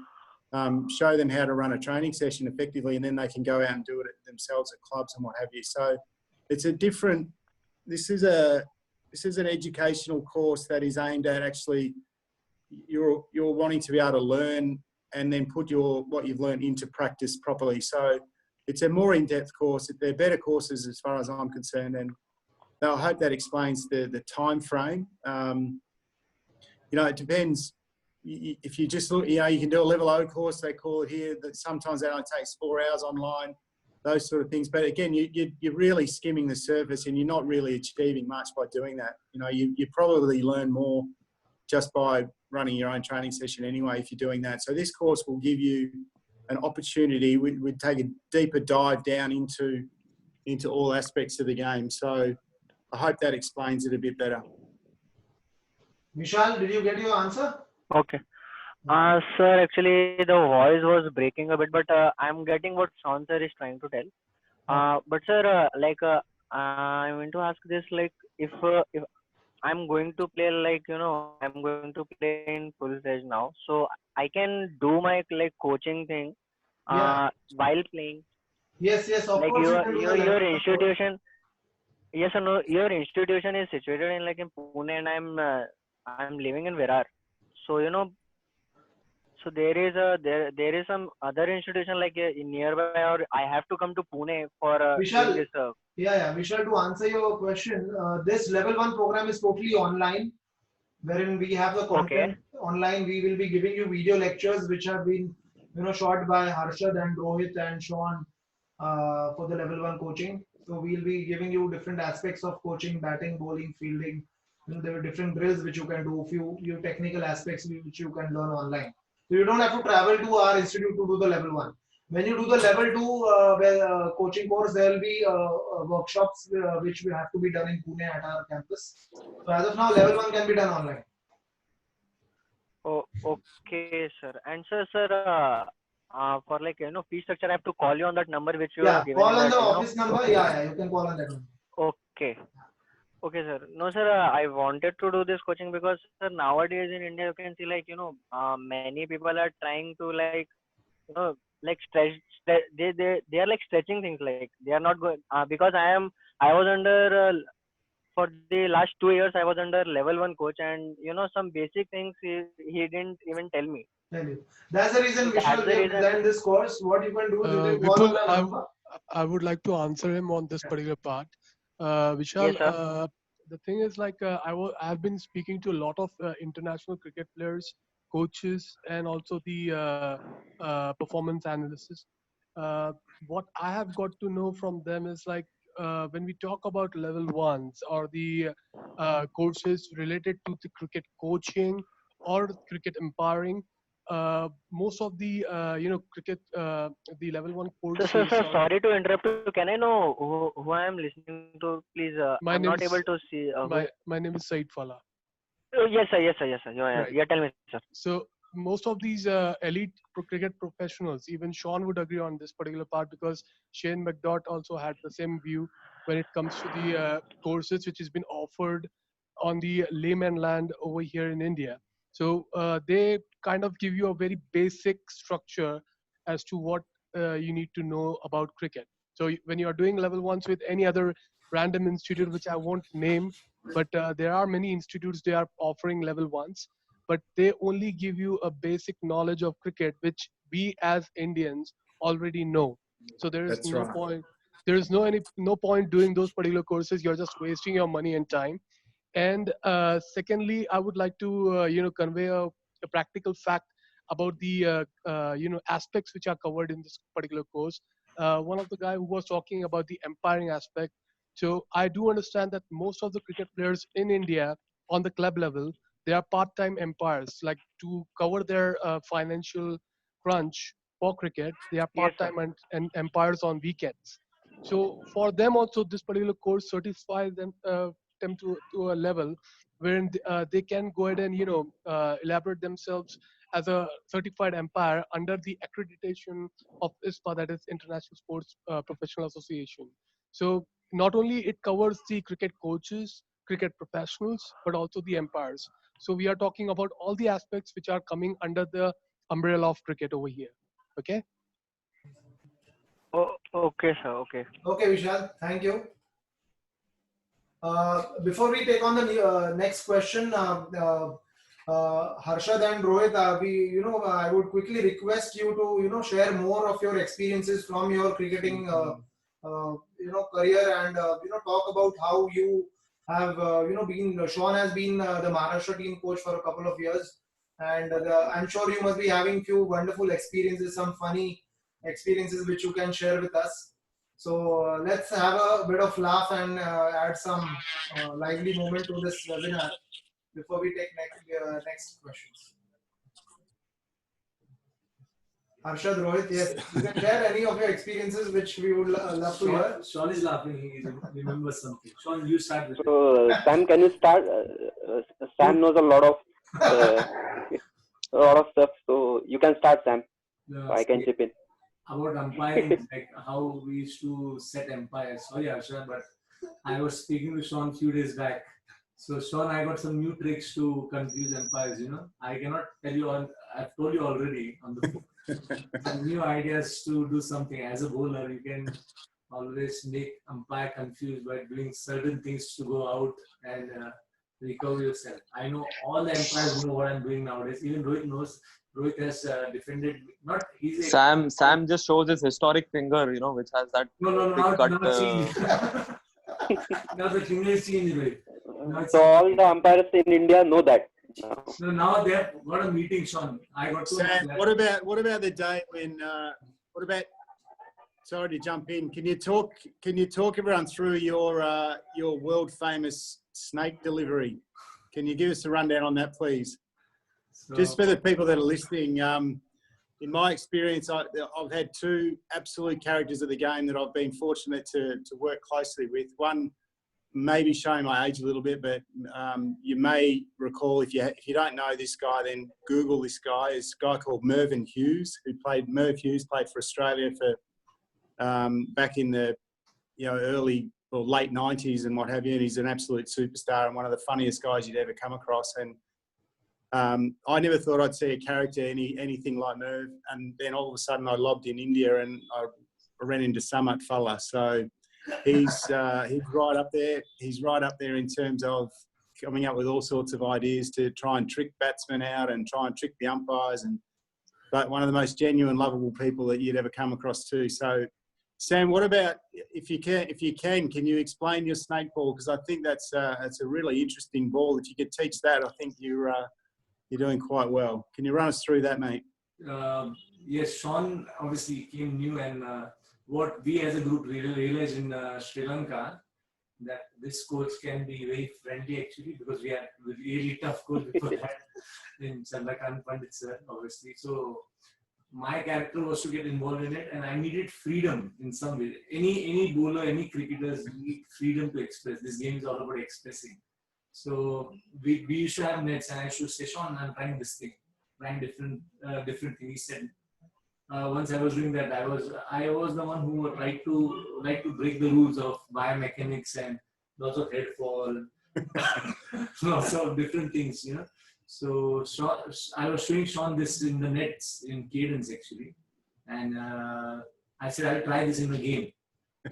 show them how to run a training session effectively, and then they can go out and do it themselves at clubs and what have you. So it's a different. This is an educational course that is aimed at actually you're wanting to be able to learn and then put what you've learned into practice properly. So it's a more in-depth course. They're better courses as far as I'm concerned, and I hope that explains the time frame. It depends. If you just look, you can do a level O course, they call it here, that sometimes that only takes 4 hours online, those sort of things. But again, you're really skimming the surface, and you're not really achieving much by doing that. You probably learn more just by running your own training session anyway if you're doing that. So this course will give you an opportunity. We'd take a deeper dive down into all aspects of the game. So I hope that explains it a bit better. Vishal, did you get your answer? Okay. Sir, actually the voice was breaking a bit, but I'm getting what Sean sir is trying to tell. But sir, I want to ask this, like if I'm going to play I'm going to play in full stage now. So I can do my like coaching thing Yeah. while playing. Yes, yes, of Like course you can do the level your one course. institution, yes or no? Your institution is situated in like in Pune, and I'm living in Virar. So so there is some other institution like in nearby, or I have to come to Pune for doing Vishal, this. yeah, Vishal, to answer your question, this level one program is totally online, wherein we have the Okay. content online. We will be giving you video lectures which have been, shot by Harshad and Rohit and Sean for the level one coaching. So we'll be giving you different aspects of coaching, batting, bowling, fielding. There are different drills which you can do, few technical aspects which you can learn online. So you don't have to travel to our institute to do the level one. When you do the level two coaching course, there will be workshops which will have to be done in Pune at our campus. So as of now, level one can be done online. Oh, okay, sir. And sir, for like fee structure, I have to call you on that number which you have Yeah, given call in on that the office number. Yeah, you can call on that number. Okay. Okay, sir. No, sir, I wanted to do this coaching because, sir, nowadays in India, you can see like, many people are trying to like, like they are like stretching things. Like they are not going, because I was under, for the last 2 years, I was under level one coach, and, some basic things he didn't even tell me. Tell you. That's the reason, So that's Vishal, we the have reason. designed this course. What you can do is you can call on Vipul, the number. I would like to answer him on this particular part. Yes, Vishal, sir. the thing is like I've been speaking to a lot of international cricket players, coaches, and also the performance analysts. Uh, what I have got to know from them is like when we talk about level ones or the courses related to the cricket coaching or cricket umpiring, most of the cricket the level one So, courses sir, or sorry to interrupt you. Can I know who I am listening to? Please, my I'm name not able is to see who. my name is Said Fala. Yes, sir. Yes, sir. Yes, sir. Yeah, Right. yeah. Tell me, sir. So most of these elite cricket professionals, even Sean would agree on this particular part because Shane McDodd also had the same view when it comes to the courses which has been offered on the layman land over here in India. So they kind of give you a very basic structure as to what you need to know about cricket. So when you are doing level ones with any other random institute, which I won't name, but there are many institutes they are offering level ones, but they only give you a basic knowledge of cricket which we as Indians already know. So there is That's no right. point, there is no point doing those particular courses. You're just wasting your money and time. And secondly, I would like to convey a practical fact about the aspects which are covered in this particular course. One of the guy who was talking about the umpiring aspect. So I do understand that most of the cricket players in India on the club level, they are part-time umpires. Like to cover their financial crunch for cricket, they are Yes, sir. part-time and umpires on weekends. So for them also, this particular course certifies them to a level wherein they can go ahead and elaborate themselves as a certified umpire under the accreditation of ISPA, that is International Sports Professional Association. So not only it covers the cricket coaches, cricket professionals, but also the umpires. So we are talking about all the aspects which are coming under the umbrella of cricket over here. Okay. Oh, okay, sir. Okay. Okay, Vishal, thank you. Before we take on the next question, Harshad and Rohit, I would quickly request you to, share more of your experiences from your cricketing, career, and talk about how you have, Sean has been the Maharashtra team coach for a couple of years, and I'm sure you must be having few wonderful experiences, some funny experiences which you can share with us. So let's have a bit of laugh and add some lively moment to this webinar before we take next questions. Harshad, Rohit, yes, you can share any of your experiences which we would love to hear. Sean is laughing. He remembers something. Sean, you start with it. So Sam, can you start? Sam knows a lot of stuff, so you can start, Sam. So I can chip in. About umpiring, like how we used to set umpires. Sorry, Harsha, but I was speaking to Sean a few days back. So Sean, I got some new tricks to confuse umpires. I cannot tell you on. I've told you already on the phone. Some new ideas to do something. As a bowler, you can always make umpire confused by doing certain things to go out and recover yourself. I know all the umpires know what I'm doing nowadays. Even Rohit knows. Rohit has defended. Not he's a, Sam just shows his historic finger, which has that no, big now cut. changed. Now the finger is changed, Rohit. So all the umpires in India know that. So now they have got a meeting, Sean. I got to. Sam, what about the day when? What about? Sorry to jump in. Can you talk everyone through your world famous snake delivery? Can you give us a rundown on that, please? So, just for the people that are listening. In my experience, I've had two absolute characters of the game that I've been fortunate to work closely with. One, maybe showing my age a little bit, but you may recall, if you don't know this guy, then Google this guy. It's a guy called Mervyn Hughes, Merv Hughes played for Australia for back in the early or late 90s and what have you, and he's an absolute superstar and one of the funniest guys you'd ever come across. And I never thought I'd see a character anything like Merv, and then all of a sudden I lobbed in India and I ran into Samat Falla. So he's right up there. He's right up there in terms of coming up with all sorts of ideas to try and trick batsmen out and try and trick the umpires. But one of the most genuine, lovable people that you'd ever come across too. So, Sam, what about if you can you explain your snake ball? Because I think that's a really interesting ball. If you could teach that, I think you're doing quite well. Can you run us through that, mate? Yes, Sean obviously came new, and what we as a group realized in Sri Lanka, that this coach can be very friendly actually, because we had a really tough coach before that in Chandrakant Pandit sir, obviously. So my character was to get involved in it, and I needed freedom in some way. Any bowler, any cricketers need freedom to express. This game is all about expressing. So we used to have nets, and I used to say, Sean, I'm trying this thing, trying different things. He said, once I was doing that, I was the one who would like to break the rules of biomechanics and lots of head fall, lots of different things, So I was showing Sean this in the nets in Cadence actually, and I said I'll try this in a game.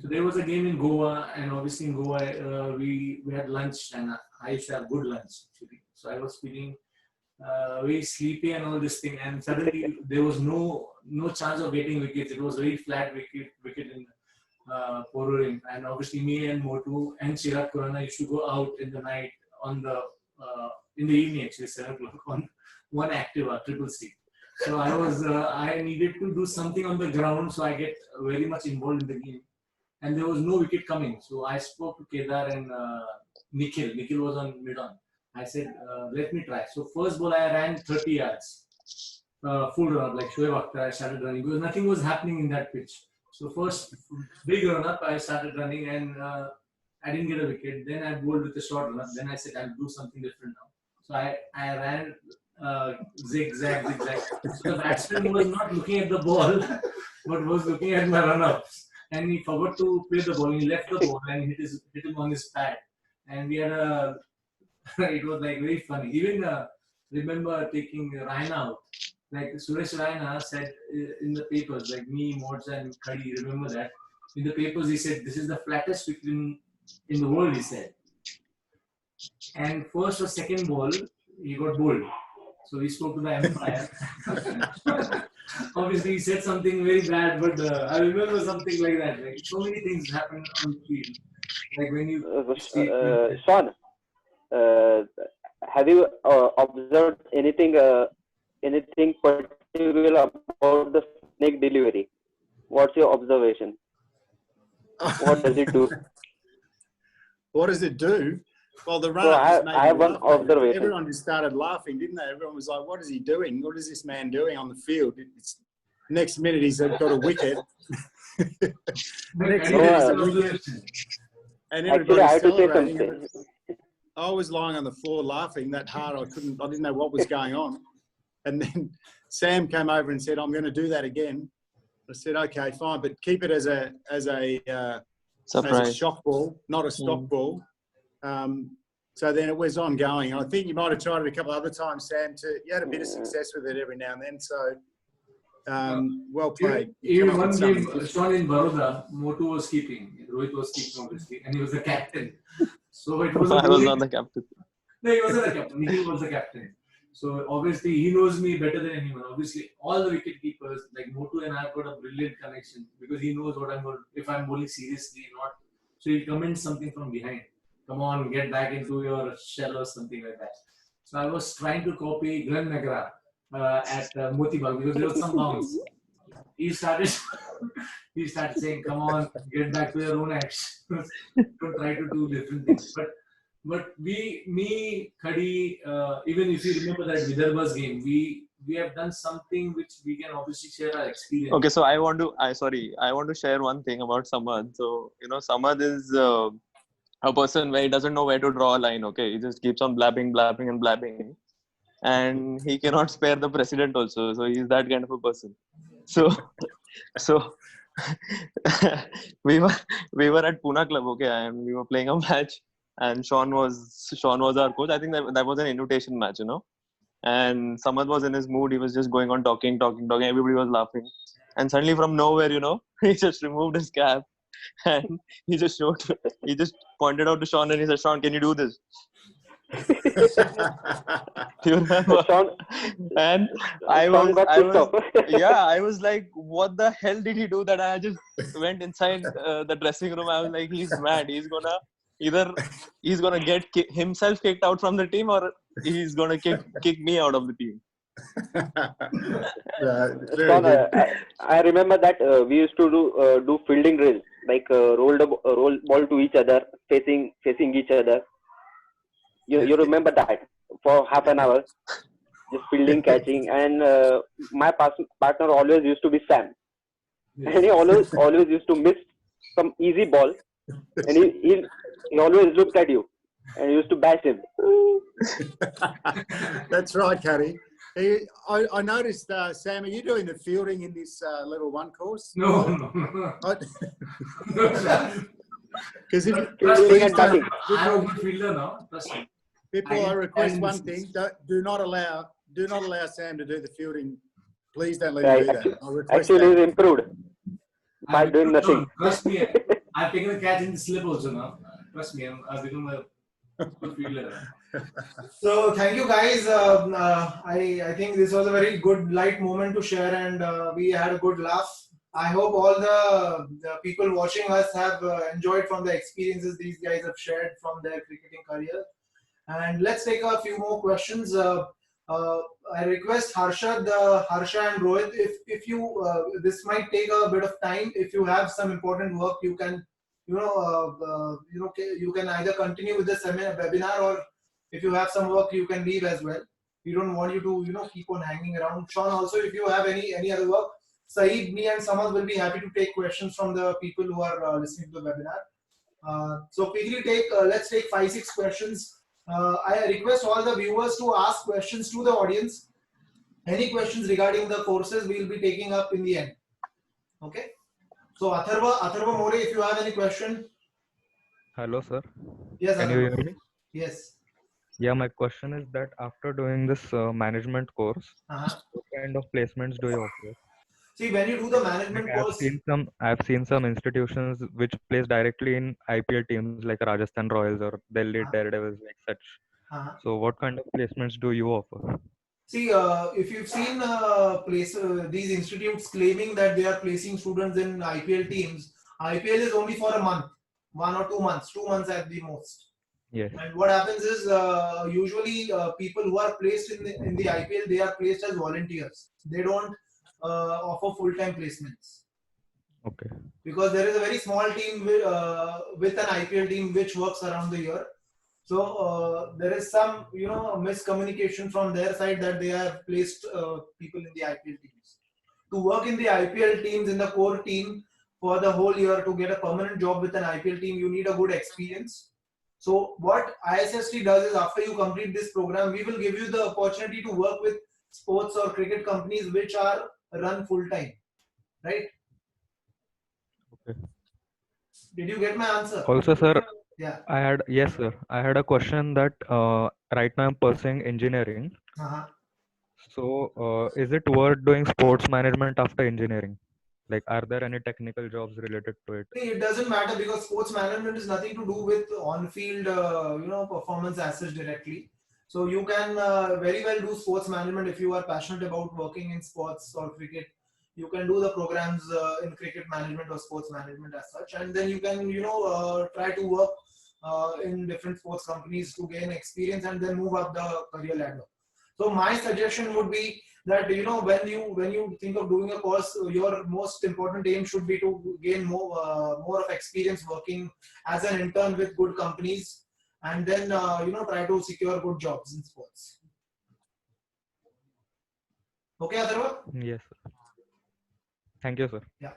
So there was a game in Goa, and obviously in Goa we had lunch, and I used to have good lunch actually. So I was feeling very sleepy and all this thing, and suddenly there was no chance of getting wickets. It was very flat wicket in Pororim, and obviously me and Motu and Chirag Khurana used to go out in the night on the in the evening actually 7 o'clock on one Activa triple C. So I needed to do something on the ground, so I get very much involved in the game, and there was no wicket coming. So I spoke to Kedar and Nikhil. Nikhil was on mid-on. I said, let me try. So first ball I ran 30 yards, full run up like Shoaib Akhtar. I started running because nothing was happening in that pitch. So first big run up, I started running, and I didn't get a wicket. Then I bowled with a short run up. Then I said I'll do something different now. So I ran zigzag. So the batsman was not looking at the ball, but was looking at my run-ups. And he forgot to play the ball. He left the ball and hit him on his pad. And we had it was like very funny. Even remember taking Raina out. Like Suresh Raina said in the papers, like me, Mods and Khadi, remember that? In the papers he said, this is the flattest wicket in the world, he said. And first or second ball, he got bowled. So we spoke to the umpire. Obviously, he said something very bad, but I remember something like that. Like so many things happen on the field. Like when you Sean, have you observed anything particular about the snake delivery? What's your observation? What does it do? What does it do? Well, the run So up I have one observation. Everyone just started laughing, didn't they? Everyone was like, what is he doing? What is this man doing on the field? Next minute, he's got a wicket. Next minute, he's a wicket. And Actually, I have to say celebrating. something. I was lying on the floor laughing that hard. I didn't know what was going on. And then Sam came over and said, I'm going to do that again. I said, okay, fine, but keep it as a shock ball, not a stop ball. So then it was ongoing. I think you might have tried it a couple other times, Sam. You had a bit of success with it every now and then. So well played. Even one game, Sean in Baroda, Motu was keeping. Rohit was keeping, obviously, and he was the captain. So it was. I was not the captain. No, he wasn't the captain. Nikhil was the captain. So obviously he knows me better than anyone. Obviously, all the wicket keepers like Motu and I have got a brilliant connection because he knows what I'm going. If I'm bowling seriously, not. So he'll comment something from behind. Come on, get back into your shell or something like that. So I was trying to copy Glenn Nagra at Motibag because there was some bounce. He started saying, "Come on, get back to your own actions. Don't try to do different things." But Khadi, even if you remember that Vidarbha's game, we have done something which we can obviously share our experience. Okay, so I want to share one thing about Samad. So Samad is a person where he doesn't know where to draw a line. Okay, he just keeps on blabbing, and he cannot spare the president also. So he's that kind of a person. So we were at Pune Club, okay, and we were playing a match, and Sean was our coach. I think that was an invitation match, And Samad was in his mood. He was just going on talking. Everybody was laughing, and suddenly from nowhere, he just removed his cap. And he just pointed out to Sean and he said, "Sean, can you do this?" Do you remember? And I was like, what the hell did he do that? I just went inside the dressing room. I was like, he's mad. He's gonna get himself kicked out from the team, or he's gonna kick me out of the team. I remember that we used to do fielding drills, like roll ball to each other, facing each other. You remember that for half an hour, just fielding, catching, and my partner always used to be Sam, and he always used to miss some easy ball, and he always looked at you and used to bash him. That's right, Caddy. I noticed, Sam, are you doing the fielding in this level 1 course? No. Because if I'm a good fielder now. Trust me. People, I request one thing: do not allow Sam to do the fielding. Please don't let him do that. I request Actually, he's improved by doing nothing. Trust me, I've taken a catch in the slip also now. Trust me, I've become a good fielder. So thank you guys. I think this was a very good light moment to share, and we had a good laugh. I hope all the people watching us have enjoyed from the experiences these guys have shared from their cricketing career. And let's take a few more questions. I request Harsha and Rohit, if you this might take a bit of time. If you have some important work, you can you can either continue with the webinar, or if you have some work, you can leave as well. We don't want you to keep on hanging around. Sean, also, if you have any other work, Saeed, me and Samad will be happy to take questions from the people who are listening to the webinar. So quickly let's take 5-6 questions. I request all the viewers to ask questions to the audience. Any questions regarding the courses we will be taking up in the end. Okay. So Atharva More, if you have any question. Hello, sir. Yes. Can you hear me? Yes. Yeah, my question is that after doing this management course, what kind of placements do you offer? See, when you do the management course, I've seen some institutions which place directly in IPL teams like Rajasthan Royals or Delhi Daredevils, like such. So, what kind of placements do you offer? See, if you've seen these institutes claiming that they are placing students in IPL teams, IPL is only for a month, 1 or 2 months, 2 months at the most. Yes. And what happens is usually people who are placed in the IPL, they are placed as volunteers. They don't offer full-time placements. Okay. Because there is a very small team with an IPL team which works around the year. So there is some miscommunication from their side that they have placed people in the IPL teams. To work in the IPL teams, in the core team for the whole year, to get a permanent job with an IPL team, you need a good experience. So what ISST does is, after you complete this program, we will give you the opportunity to work with sports or cricket companies which are run full time, right? Okay. Did you get my answer? Also, sir, Yeah. Yes, sir. I had a question that right now I'm pursuing engineering. Uh-huh. So, is it worth doing sports management after engineering? Like, are there any technical jobs related to it? See, it doesn't matter because sports management is nothing to do with on-field, performance as such directly. So you can very well do sports management if you are passionate about working in sports or cricket. You can do the programs in cricket management or sports management as such, and then you can, try to work in different sports companies to gain experience and then move up the career ladder. So my suggestion would be that when you think of doing a course, your most important aim should be to gain more of experience working as an intern with good companies, and then try to secure good jobs in sports. Okay, Atharva? Yes, sir. Thank you, sir. Yeah.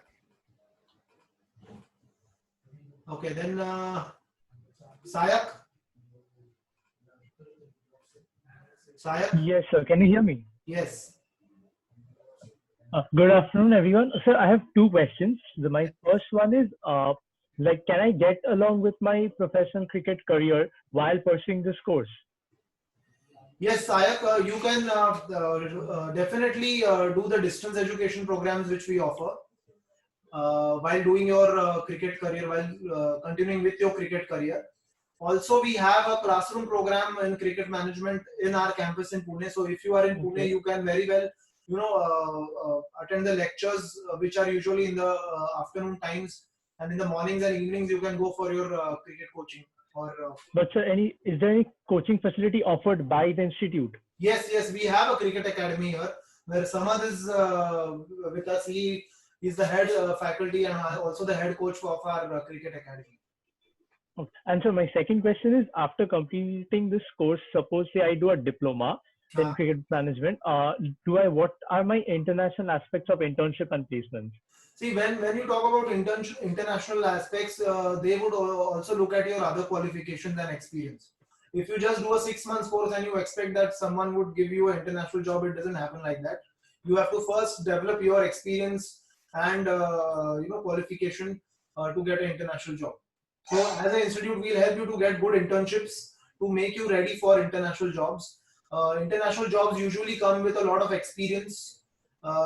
Okay, then Sayak. Sayak. Yes, sir. Can you hear me? Yes. Good afternoon, everyone. Sir, I have two questions. My first one is, can I get along with my professional cricket career while pursuing this course? Yes, Sayak, you can definitely do the distance education programs which we offer while doing your cricket career, while continuing with your cricket career. Also, we have a classroom program in cricket management in our campus in Pune. So if you are in Pune, you can very well, attend the lectures which are usually in the afternoon times, and in the mornings and evenings you can go for your cricket coaching. But sir, is there any coaching facility offered by the institute? Yes, we have a cricket academy here where Samad is with us. He is the head faculty and also the head coach of our cricket academy. Okay. And so my second question is, after completing this course, suppose say I do a diploma in cricket management, what are my international aspects of internship and placements? See, when you talk about international aspects, they would also look at your other qualifications and experience. If you just do a 6 months course and you expect that someone would give you an international job, it doesn't happen like that. You have to first develop your experience and qualification to get an international job. So as an institute, we'll help you to get good internships to make you ready for international jobs. International jobs usually come with a lot of experience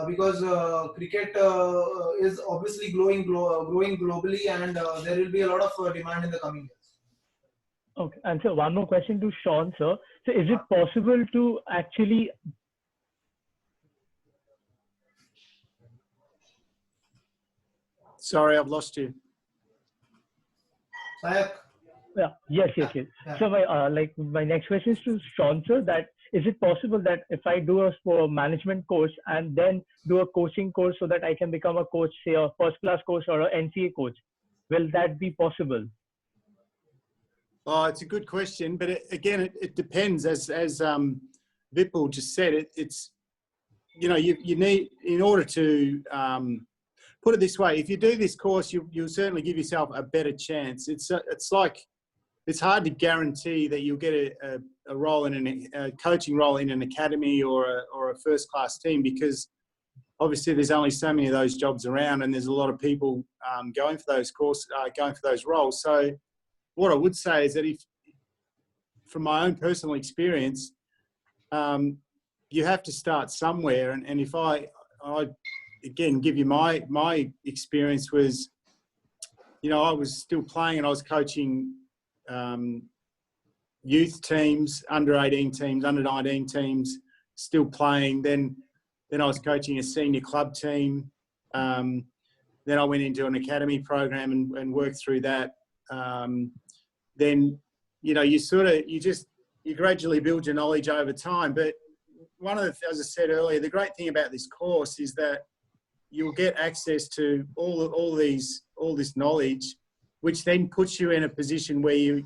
because cricket is obviously growing globally, and there will be a lot of demand in the coming years. Okay. And so one more question to Sean, sir. So is it possible to actually... Sorry, I've lost you. Sayak. Yeah. Yes. Yeah. So my next question is to Sean, sir, that is it possible that if I do a management course and then do a coaching course so that I can become a coach, say a first class coach or an NCA coach, will that be possible? Oh, it's a good question, but it depends. As Vipul just said, it's you need, in order to put it this way, if you do this course, you'll certainly give yourself a better chance. It's hard to guarantee that you'll get a role in a coaching role in an academy or a first class team, because obviously there's only so many of those jobs around, and there's a lot of people going for those roles. So what I would say is that from my own personal experience, you have to start somewhere. And if I again give you my experience was, I was still playing and I was coaching youth teams, under 18 teams, under 19 teams, still playing. Then I was coaching a senior club team. Then I went into an academy program and worked through that. Then, you gradually build your knowledge over time. But as I said earlier, the great thing about this course is that you'll get access to all this knowledge, which then puts you in a position where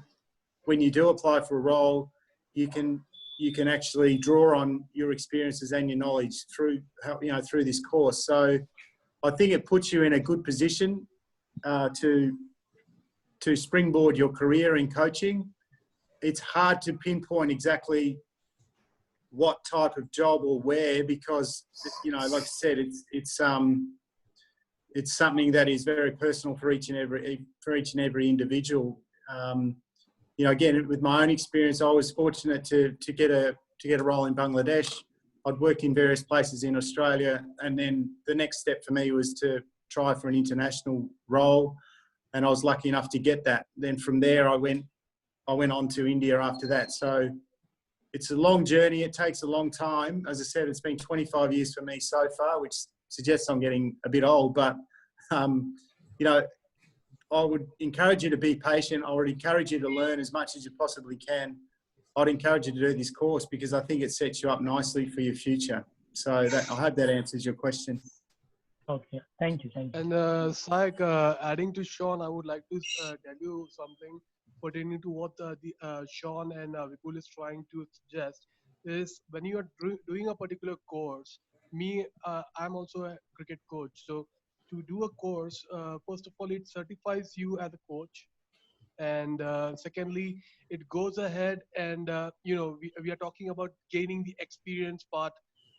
when you do apply for a role, you can actually draw on your experiences and your knowledge through this course. So I think it puts you in a good position to springboard your career in coaching. It's hard to pinpoint exactly what type of job or where, because like I said, it's something that is very personal for each and every individual. You know, again, with my own experience, I was fortunate to get a role in Bangladesh. I'd worked in various places in Australia, and then the next step for me was to try for an international role, and I was lucky enough to get that. Then from there, I went on to India after that. So it's a long journey. It takes a long time. As I said, it's been 25 years for me so far, which suggests I'm getting a bit old. But you know, I would encourage you to be patient. I would encourage you to learn as much as you possibly can. I'd encourage you to do this course because I think it sets you up nicely for your future. So I hope that answers your question. Okay, thank you. And Saik, adding to Sean, I would like to tell you something pertaining to what Sean and Vipul is trying to suggest is when you are doing a particular course. I'm also a cricket coach, so to do a course, first of all, it certifies you as a coach, and secondly, it goes ahead and we are talking about gaining the experience part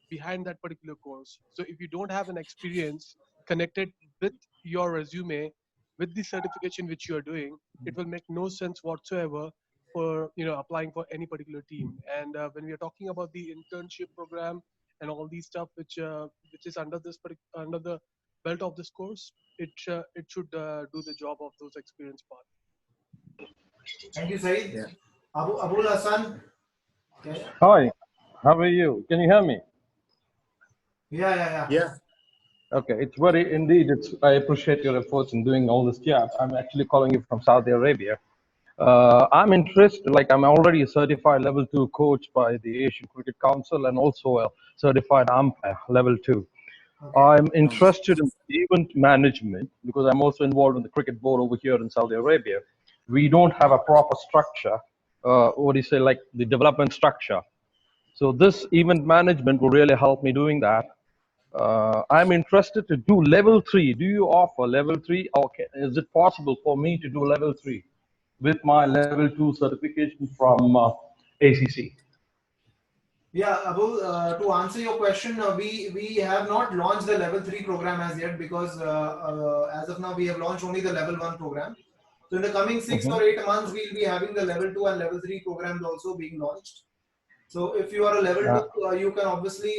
behind that particular course. So if you don't have an experience connected with your resume, with the certification which you are doing, it will make no sense whatsoever for applying for any particular team. And when we are talking about the internship program and all these stuff which is under under the belt of this course, it should do the job of those experience part. Thank you, Saeed. Yeah. Abul Hassan. Okay. Hi, how are you? Can you hear me? Yeah. Okay, it's very indeed. I appreciate your efforts in doing all this job. I'm actually calling you from Saudi Arabia. I'm interested. Like I'm already a certified level 2 coach by the Asian Cricket Council and also a certified umpire level 2. Okay. I'm interested in event management because I'm also involved in the cricket board over here in Saudi Arabia. We don't have a proper structure. What do you say? Like the development structure. So this event management will really help me doing that. I'm interested to do level 3. Do you offer level 3? Okay, is it possible for me to do level 3 with my level 2 certification from ACC? Yeah, Abu, to answer your question, we have not launched the level 3 program as yet because as of now we have launched only the level 1 program. So in the coming 6 or 8 months, we'll be having the level 2 and level 3 programs also being launched. So if you are a level 2, you can obviously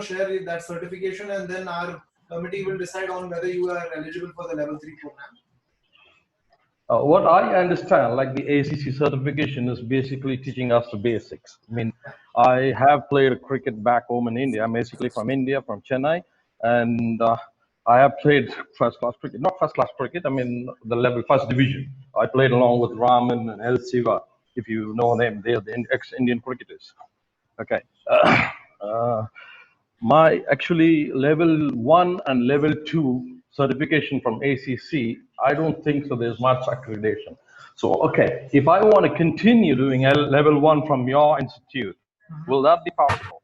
share that certification, and then our committee will decide on whether you are eligible for the level 3 program. What I understand, like the ACC certification is basically teaching us the basics. I mean, I have played cricket back home in India. I'm basically from India, from Chennai, and I have played first-class cricket. Not first-class cricket, I mean the level 1st division. I played along with Raman and El Siva, if you know them. They're the ex-Indian cricketers. Okay. My actually level 1 and level 2 certification from ACC, I don't think so there's much accreditation. So, okay, if I want to continue doing level 1 from your institute, will that be possible?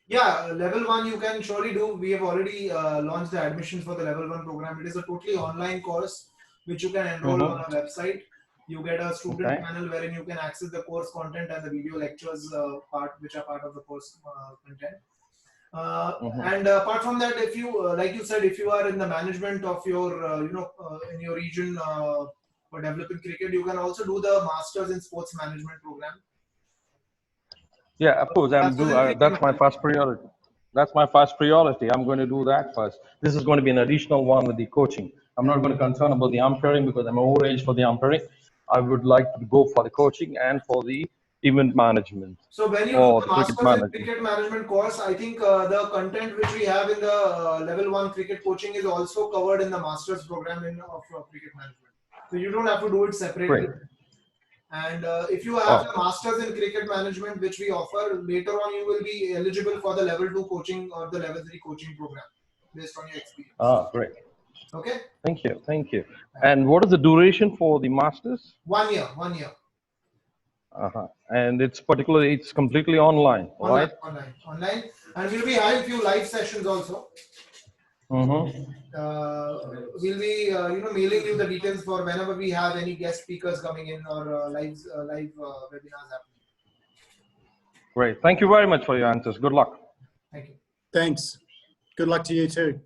Yeah, level 1 you can surely do. We have already launched the admissions for the level 1 program. It is a totally online course which you can enroll on our website. You get a student panel wherein you can access the course content and the video lectures which are part of the course content. And apart from that, if you like you said, if you are in the management of your in your region for developing cricket, you can also do the masters in sports management program. Yeah, of course. That's my first priority. That's my first priority. I'm going to do that first. This is going to be an additional one with the coaching. I'm not going to concern about the umpiring because I'm overage for the umpiring. I would like to go for the coaching and for the event management. So when you do the masters in cricket management course, I think the content which we have in the level 1 cricket coaching is also covered in the masters program of cricket management. So you don't have to do it separately. Great. And if you have the masters in cricket management, which we offer, later on you will be eligible for the level 2 coaching or the level 3 coaching program based on your experience. Great. Okay. Thank you. Thank you. And what is the duration for the masters? 1 year. 1 year. And it's completely online, right? Online. And we'll be having few live sessions also. We'll be mailing you the details for whenever we have any guest speakers coming in or live webinars happening. Great. Thank you very much for your answers. Good luck. Thank you. Thanks. Good luck to you too.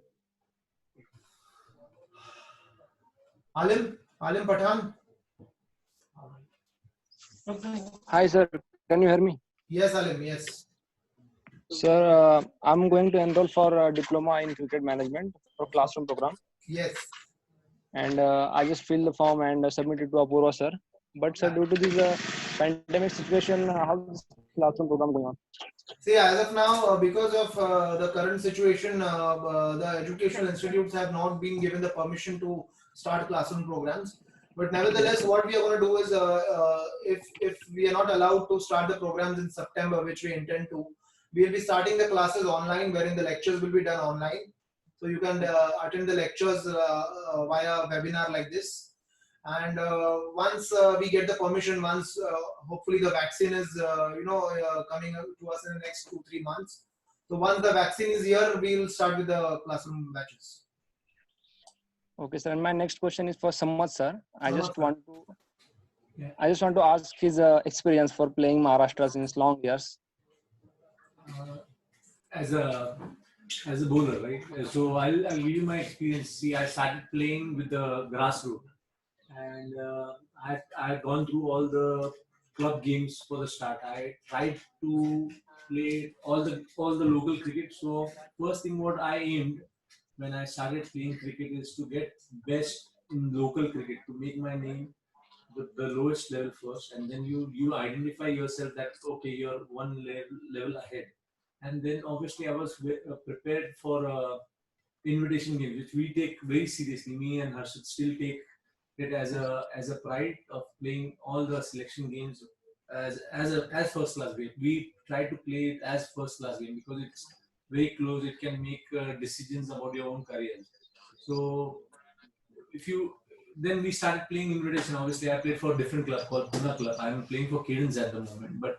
Alim Pathan. Hi, sir. Can you hear me? Yes, Alim. Yes. Sir, I'm going to enroll for a diploma in cricket management for classroom program. Yes. And I just filled the form and submitted to Apurva, sir. But, sir, due to this pandemic situation, how is classroom program going on? See, as of now, because of the current situation, the educational institutes have not been given the permission to start classroom programs. But nevertheless, what we are going to do is, if we are not allowed to start the programs in September, which we intend to, we will be starting the classes online, wherein the lectures will be done online. So you can attend the lectures via webinar like this. And once we get the permission, once hopefully the vaccine is coming to us in the next 2-3 months. So once the vaccine is here, we will start with the classroom batches. Okay, sir. And my next question is for Samad, sir. I just want to ask his experience for playing Maharashtra since long years. As a bowler, right? So I'll give you my experience. See, I started playing with the grassroots, and I've gone through all the club games for the start. I tried to play all the local cricket. So first thing what I aimed when I started playing cricket is to get best in local cricket, to make my name the lowest level first, and then you identify yourself that okay, you're one level ahead. And then obviously I was prepared for invitation games, which we take very seriously. Me and Harshit still take it as a pride of playing all the selection games as first class game. We try to play it as first class game because it's very close. It can make decisions about your own career. So if you then we started playing invitation. Obviously, I played for a different club called Pune Club. I'm playing for Cadence at the moment, but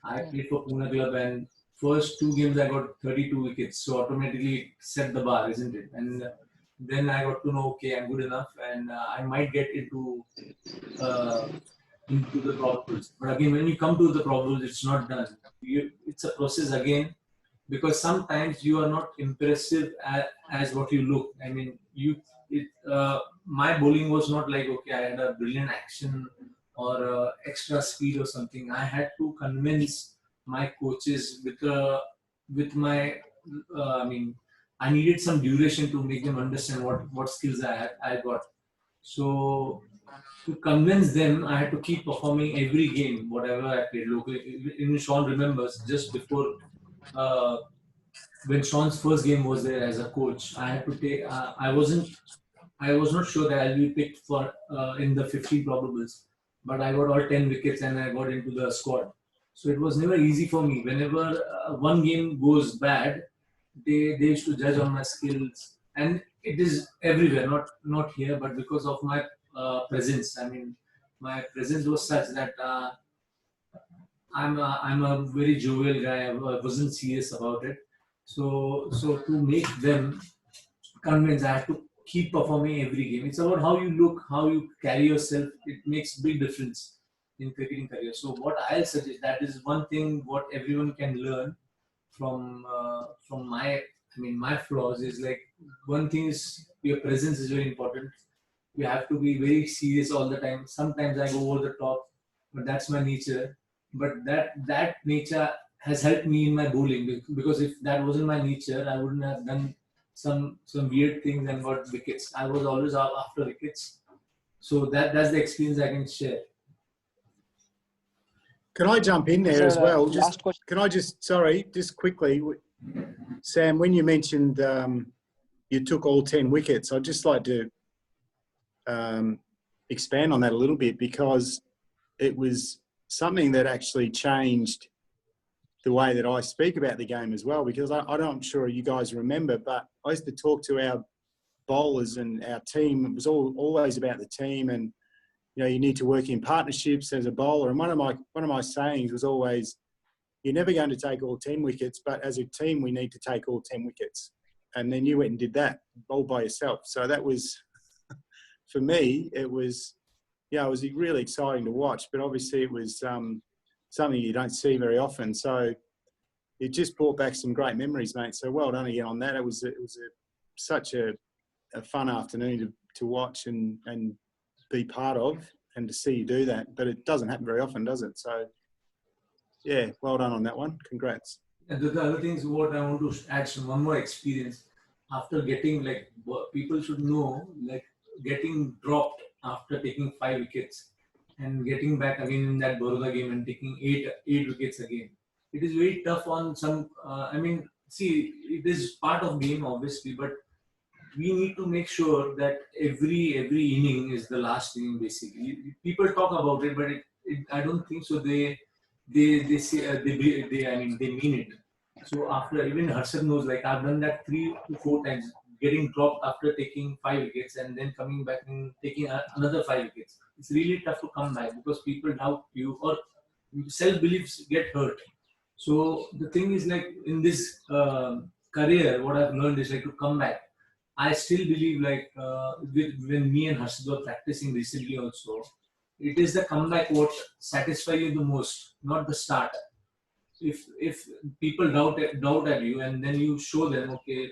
I played for Pune Club, and first 2 games I got 32 wickets. So automatically it set the bar, isn't it? And then I got to know, okay, I'm good enough, and I might get into the probables. But again, when you come to the probables, it's not done. It's a process again, because sometimes you are not impressive as what you look. I mean, my bowling was not like, okay, I had a brilliant action or extra speed or something. I had to convince my coaches with my I mean, I needed some duration to make them understand what skills I got. So to convince them, I had to keep performing every game, whatever I played locally. Even Sean remembers, just before when Sean's first game was there as a coach, I had to take. I was not sure that I'll be picked for in the 15 probables, but I got all 10 wickets and I got into the squad. So it was never easy for me. Whenever one game goes bad, they used to judge on my skills, and it is everywhere, not here, but because of my presence. I mean, my presence was such that I'm a very jovial guy. I wasn't serious about it. So to make them convinced, I have to keep performing every game. It's about how you look, how you carry yourself. It makes big difference in cricketing career. So what I'll suggest, that is one thing what everyone can learn from my flaws is like, one thing is your presence is very important. You have to be very serious all the time. Sometimes I go over the top, but that's my nature. But that nature has helped me in my bowling, because if that wasn't my nature, I wouldn't have done some weird things and got wickets. I was always after wickets. So that's the experience I can share. Can I jump in there as well? Last question. Can I just quickly, Sam, when you mentioned you took all 10 wickets, I'd just like to expand on that a little bit, because it was something that actually changed the way that I speak about the game as well, because I'm sure you guys remember, but I used to talk to our bowlers and our team. It was always about the team, and you need to work in partnerships as a bowler. And one of my sayings was always, you're never going to take all 10 wickets, but as a team, we need to take all 10 wickets. And then you went and did that all by yourself. So that was, for me, it was really exciting to watch, but obviously it was something you don't see very often. So it just brought back some great memories, mate. So well done again on that. It was such a fun afternoon to watch and be part of. to see you do that. But it doesn't happen very often, does it? So, yeah, well done on that one. Congrats. And the other things what I want to add some one more experience after getting like people should know like getting dropped after taking 5 wickets and getting back again in that Baroda game and taking eight wickets again. It is very tough on some. I mean, see, it is part of game obviously, but we need to make sure that every inning is the last inning basically. People talk about it, but I don't think so. They say they I mean they mean it. So after even Harshad knows, like I've done that 3 to 4 times, getting dropped after taking 5 wickets and then coming back and taking another 5 wickets. It's really tough to come back because people doubt you or self beliefs get hurt. So the thing is like in this career, what I've learned is like to come back. I still believe like when me and Harshad were practicing recently also, it is the comeback what satisfies you the most, not the start. If people doubt at you and then you show them okay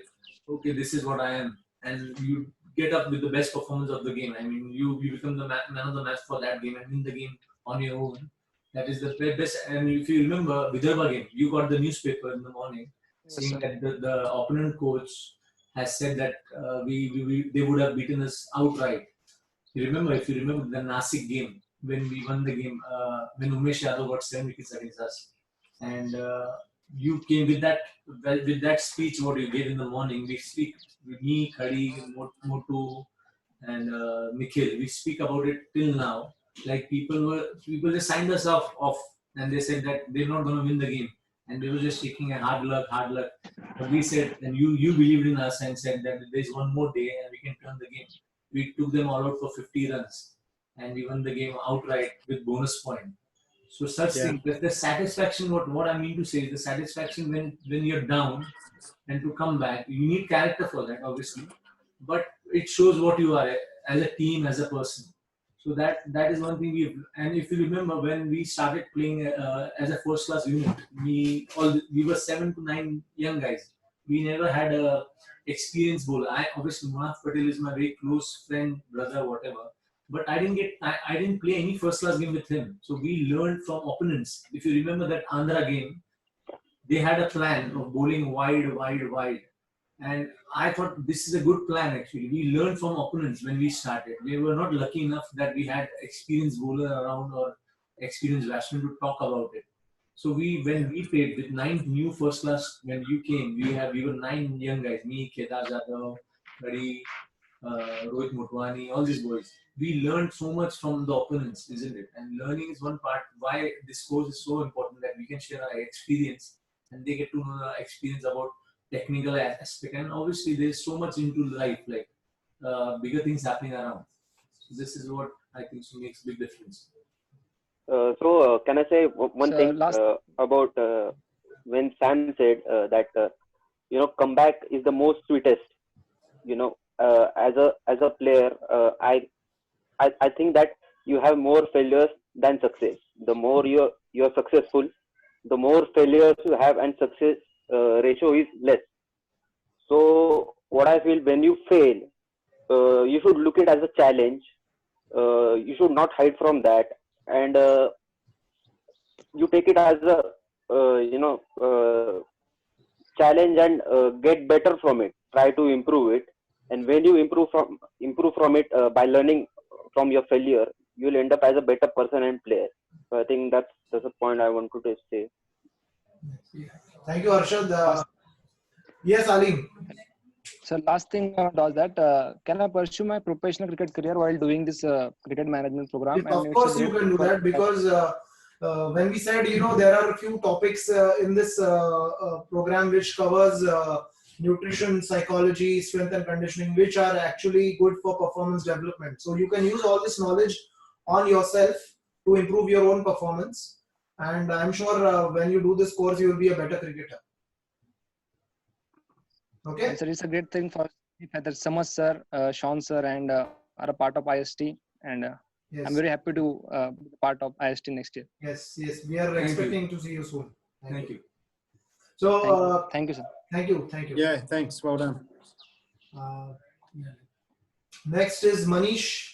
this is what I am and you get up with the best performance of the game. I mean you become the man of the match for that game and win the game on your own. That is the best. And if you remember Vidarbha game, you got the newspaper in the morning saying that the opponent coach has said that they would have beaten us outright. If you remember the Nasik game when we won the game, when Umesh Yadav got 7 wickets against us, and you came with that speech what you gave in the morning. We speak with me, Khadi, Motu, and Nikhil. We speak about it till now. Like people just signed us off, and they said that they're not going to win the game, and we were just taking a hard luck. But we said, and you believed in us and said that there's one more day and we can turn the game. We took them all out for 50 runs, and we won the game outright with bonus point. So such things, the satisfaction. What I mean to say is the satisfaction when you're down and to come back. You need character for that, obviously, but it shows what you are as a team, as a person. So that is one thing we've. And if you remember when we started playing as a first class unit, we were 7 to 9 young guys. We never had a experienced bowler. Obviously Munaf Patel is my very close friend, brother, whatever. But I didn't play any first class game with him. So we learned from opponents. If you remember that Andhra game, they had a plan of bowling wide. And I thought this is a good plan actually. We learned from opponents when we started. We were not lucky enough that we had experienced bowler around or experienced batsmen to talk about it. So when we played with 9 new first class, when you came, we were 9 young guys. Me, Kedar Jadhav, Khadi, Rohit Motwani, all these boys. We learned so much from the opponents, isn't it? And learning is one part why this course is so important, that we can share our experience and they get to know our experience about technical aspect. And obviously there's so much into life, like bigger things happening around. So this is what I think makes a big difference. Can I say one thing about when Sam said that comeback is the most sweetest. As a player, I think that you have more failures than success. The more you're successful, the more failures you have, and success ratio is less. So what I feel, when you fail, you should look it as a challenge. You should not hide from that, and you take it as a challenge and get better from it. Try to improve it, and when you improve from it by learning from your failure, you'll end up as a better person and player. So I think that's a point I wanted to say. Thank you, Arshad. Yes, Alim. So last thing does that, can I pursue my professional cricket career while doing this cricket management program? Yes, of course you can do that, because when we said, there are a few topics in this program which covers nutrition, psychology, strength and conditioning, which are actually good for performance development. So you can use all this knowledge on yourself to improve your own performance. And I'm sure when you do this course, you will be a better cricketer. Okay. And so it's a great thing for either Samad sir, Sean sir, and are a part of IST. And yes. I'm very happy to be part of IST next year. Yes, we are expecting to see you soon. Thank you. So thank you, sir. Thank you. Yeah, thanks. Well done. Next is Manish.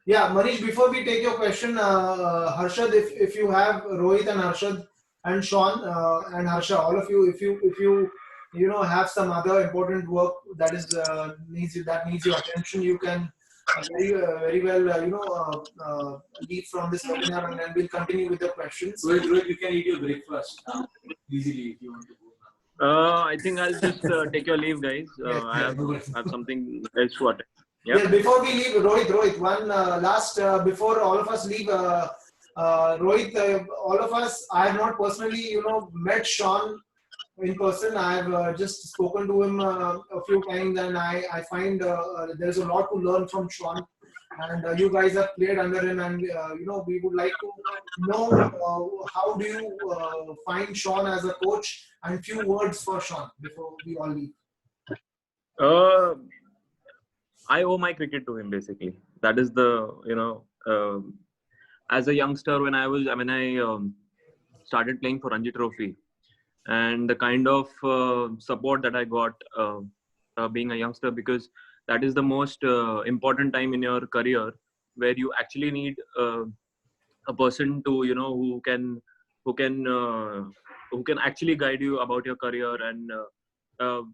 Yeah, Manish, before we take your question, Harshad, if you have Rohit and Harshad and Sean and Harsha, all of you, if you have some other important work that is needs your attention, you can very well leave from this webinar, and then we'll continue with the questions. Rohit, you can eat your breakfast easily if you want to go now. I think I'll just take your leave, guys. I have something else to attend. Yeah. Yes, before we leave, Rohit, one last, before all of us leave, Rohit, all of us, I have not personally, met Sean in person. I have just spoken to him a few times, and I find there's a lot to learn from Sean. And you guys have played under him, and we would like to know how do you find Sean as a coach, and few words for Sean before we all leave. I owe my cricket to him, basically. That is the as a youngster when I started playing for Ranji Trophy, and the kind of support that I got being a youngster, because that is the most important time in your career where you actually need a person to who can actually guide you about your career. And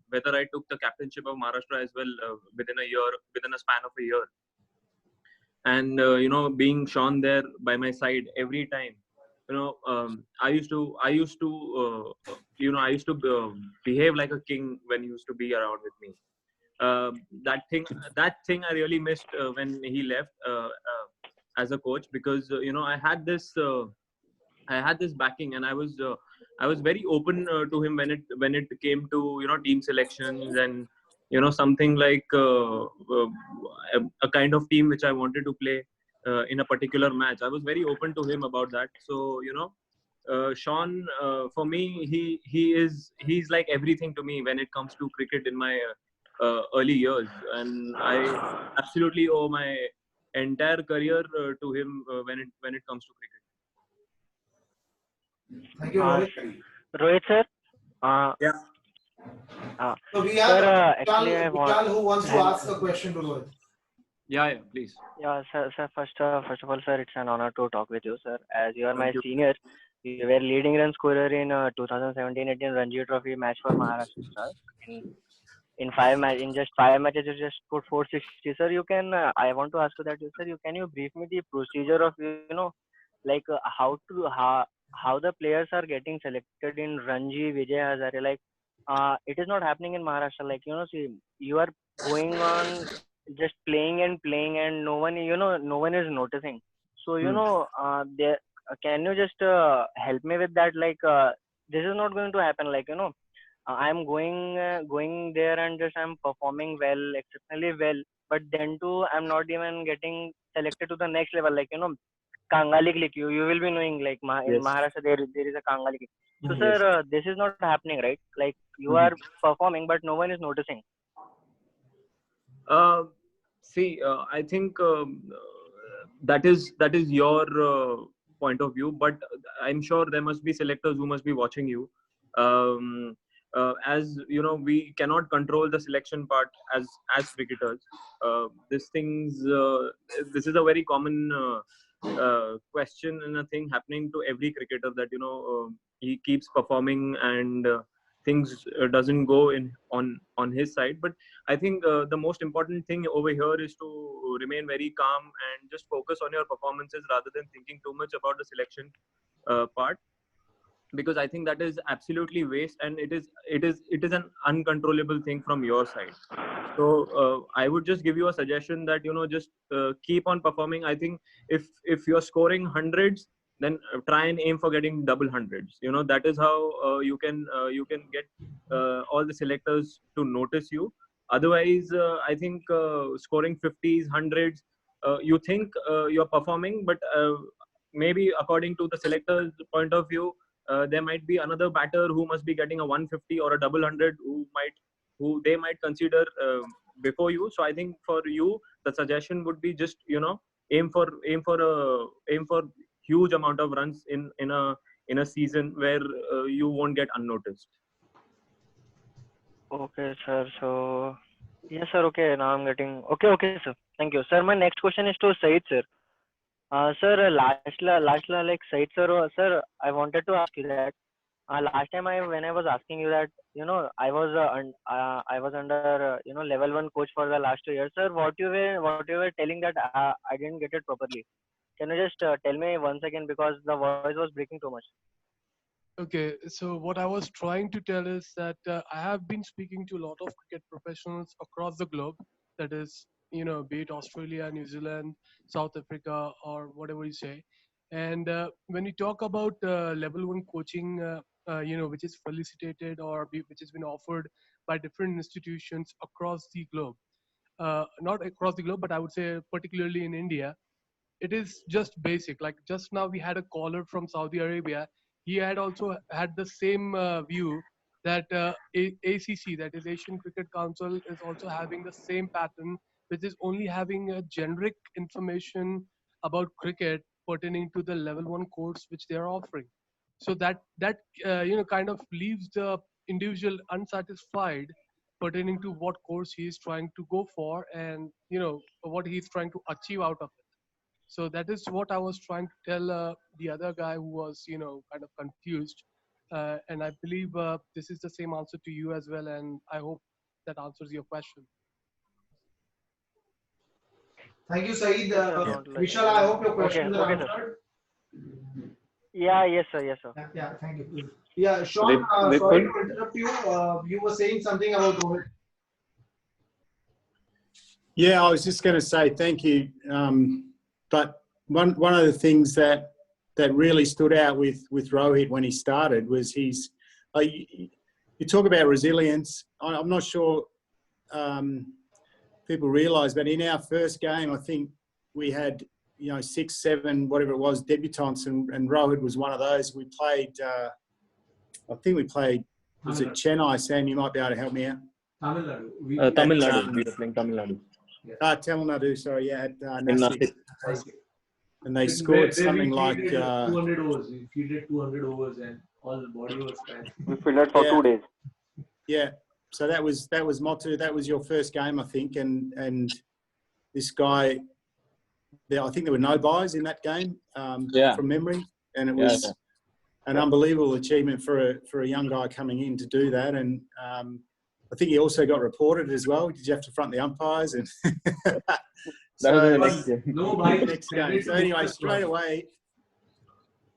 whether I took the captainship of Maharashtra as well within a span of a year, and being Sean there by my side every time. I used to behave like a king when he used to be around with me. That thing I really missed when he left as a coach, because I had this backing, and I was very open to him when it came to team selections, and something like a kind of team which I wanted to play in a particular match. I was very open to him about that. So Sean, for me, he's like everything to me when it comes to cricket in my early years, and I absolutely owe my entire career to him when it comes to cricket. Thank you, Rohit. Rohit sir. Yeah. So we Sir, have actually, Vishal who wants to ask a question to Rohit. Yeah, please. Yeah, sir. First of all, sir, it's an honor to talk with you, sir. As you are my Thank you. senior, you were leading run scorer in 2017-18 Ranji Trophy match for Maharashtra. In just 5 matches, you just put 460. Sir, you can. I want to ask you that, sir. Can you brief me the procedure of like how the players are getting selected in Ranji, Vijay Hazare? Like, it is not happening in Maharashtra. Like, see, you are going on just playing, and no one is noticing. So there. Can you just help me with that? Like, this is not going to happen. Like, I'm going there and just I'm performing well, exceptionally well, but then too I'm not even getting selected to the next level. Like, Kangali Click, you will be knowing, like in Yes. Maharashtra there is a Kangali Click. So Yes. sir, this is not happening, right? Like, you are performing, but no one is noticing. See, I think that is your point of view, but I'm sure there must be selectors who must be watching you. As you know, we cannot control the selection part as cricketers. This is a very common question and a thing happening to every cricketer, that he keeps performing and things doesn't go on his side. But I think the most important thing over here is to remain very calm and just focus on your performances rather than thinking too much about the selection part, because I think that is absolutely waste, and it is an uncontrollable thing from your side. So I would just give you a suggestion that just keep on performing. I think if you're scoring hundreds, then try and aim for getting double hundreds. That is how you can get all the selectors to notice you. Otherwise, I think scoring 50s, hundreds, you think you're performing, but maybe according to the selector's point of view, there might be another batter who must be getting a 150 or a double hundred, who they might consider before you. So I think for you, the suggestion would be just aim for huge amount of runs in a season where you won't get unnoticed. Okay, sir. So Yes, sir. Okay, now I'm getting. Okay, okay, sir. Thank you, sir. My next question is to Said, sir. Sir, like Said, sir, sir, I wanted to ask you that. Last time when I was asking you that, I was under, level one coach for the last 2 years, sir. What you were telling that I didn't get it properly. Can you just tell me once again because the voice was breaking too much. Okay, so what I was trying to tell is that I have been speaking to a lot of cricket professionals across the globe. That is, be it Australia, New Zealand, South Africa, or whatever you say. And when we talk about level one coaching, which is felicitated or which has been offered by different institutions across the globe, not across the globe, but I would say particularly in India, it is just basic. Like just now we had a caller from Saudi Arabia. He had also had the same view that ACC, that is Asian Cricket Council, is also having the same pattern, which is only having a generic information about cricket pertaining to the level one course which they are offering. So that kind of leaves the individual unsatisfied pertaining to what course he is trying to go for, and what he is trying to achieve out of it. So that is what I was trying to tell the other guy who was, kind of confused. And I believe this is the same answer to you as well. And I hope that answers your question. Thank you, Saeed. Yes, sir. Don't like. Vishal, I hope your Okay, questions are okay, sir. answered. Yeah, yes, sir. Yes, sir. Yeah, thank you. Yeah, Sean, sorry to interrupt you. You were saying something about Rohit. Yeah, I was just going to say thank you. But one of the things that really stood out with Rohit when he started was his. You talk about resilience. I'm not sure people realise, but in our first game, I think we had 6, 7, whatever it was, debutants, and Rohit was one of those. We played. I think we played. Was it Chennai? Sam, you might be able to help me out. Tamil Nadu. Tamil Nadu. We were playing Tamil Nadu. Tamil Nadu, sorry, yeah, at In Nashik. And they scored something like 200 overs. We did 200 overs and all the body was bad. We fielded for 2 days. Yeah, so that was Motu. That was your first game, I think, and this guy. I think there were no buys in that game from memory, and it was an unbelievable achievement for a young guy coming in to do that. And I think he also got reported as well. Did you have to front the umpires? And That was the next game. No buys. Next game. So anyway, straight away.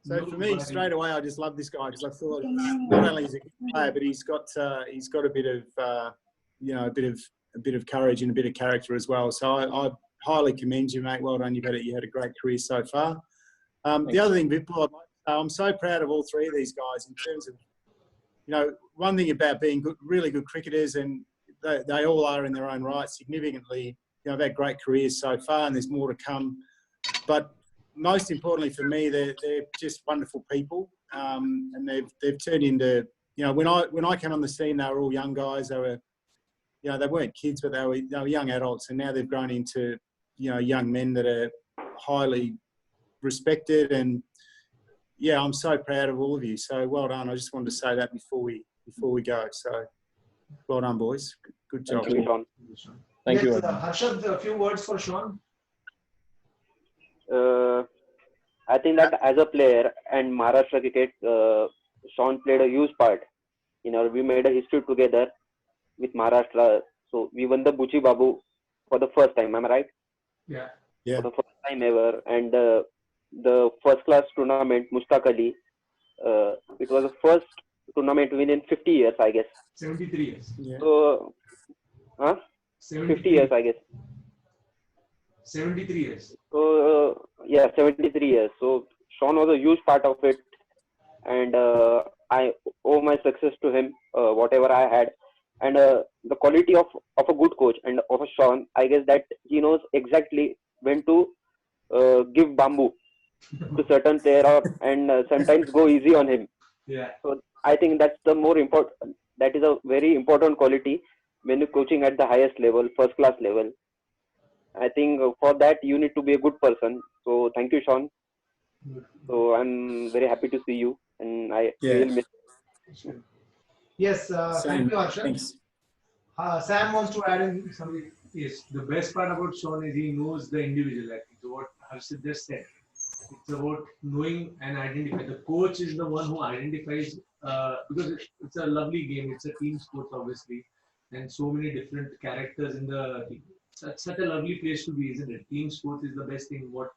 So for me, straight away, I just love this guy because I thought not only is he a good player, but he's got a bit of a bit of courage and a bit of character as well. So I highly commend you, mate. Well done. You had a great career so far. The other thing, Vipul, I'm so proud of all three of these guys in terms of, one thing about being really good cricketers, and they all are in their own right, significantly. They've had great careers so far, and there's more to come. But most importantly for me, they're just wonderful people, and they've turned into, when I came on the scene, they were all young guys. They were, they weren't kids, but they were young adults, and now they've grown into, young men that are highly respected. And yeah, I'm so proud of all of you. So well done. I just wanted to say that before we go. So well done, boys. Good job. Thank you, Sean. Thank you. Harshad, a few words for Sean. I think that as a player and Maharashtra cricket, Sean played a huge part. We made a history together with Maharashtra. So we won the Bcci Babu for the first time. Am I right? Yeah. For the first time ever. And the first class tournament, Mushtaq Ali, it was the first tournament win in 50 years, I guess. 73 years. Yeah. So, 50 years, I guess. 73 years. So, 73 years. So, Sean was a huge part of it. And I owe my success to him, whatever I had. And the quality of a good coach and of a Sean, I guess that he knows exactly when to give bamboo to certain player and sometimes go easy on him. Yeah. So I think that's the more important. That is a very important quality when you're coaching at the highest level, first class level. I think for that you need to be a good person. So thank you, Sean. So I'm very happy to see you, and I will miss. Yes, thank you, Harshad. Thanks. Sam wants to add in something. Yes, the best part about Sean is he knows the individual. Like what Harshit just said. It's about knowing and identify. The coach is the one who identifies because it's a lovely game. It's a team sport, obviously, and so many different characters in the team. Such a lovely place to be, isn't it? Team sport is the best thing. What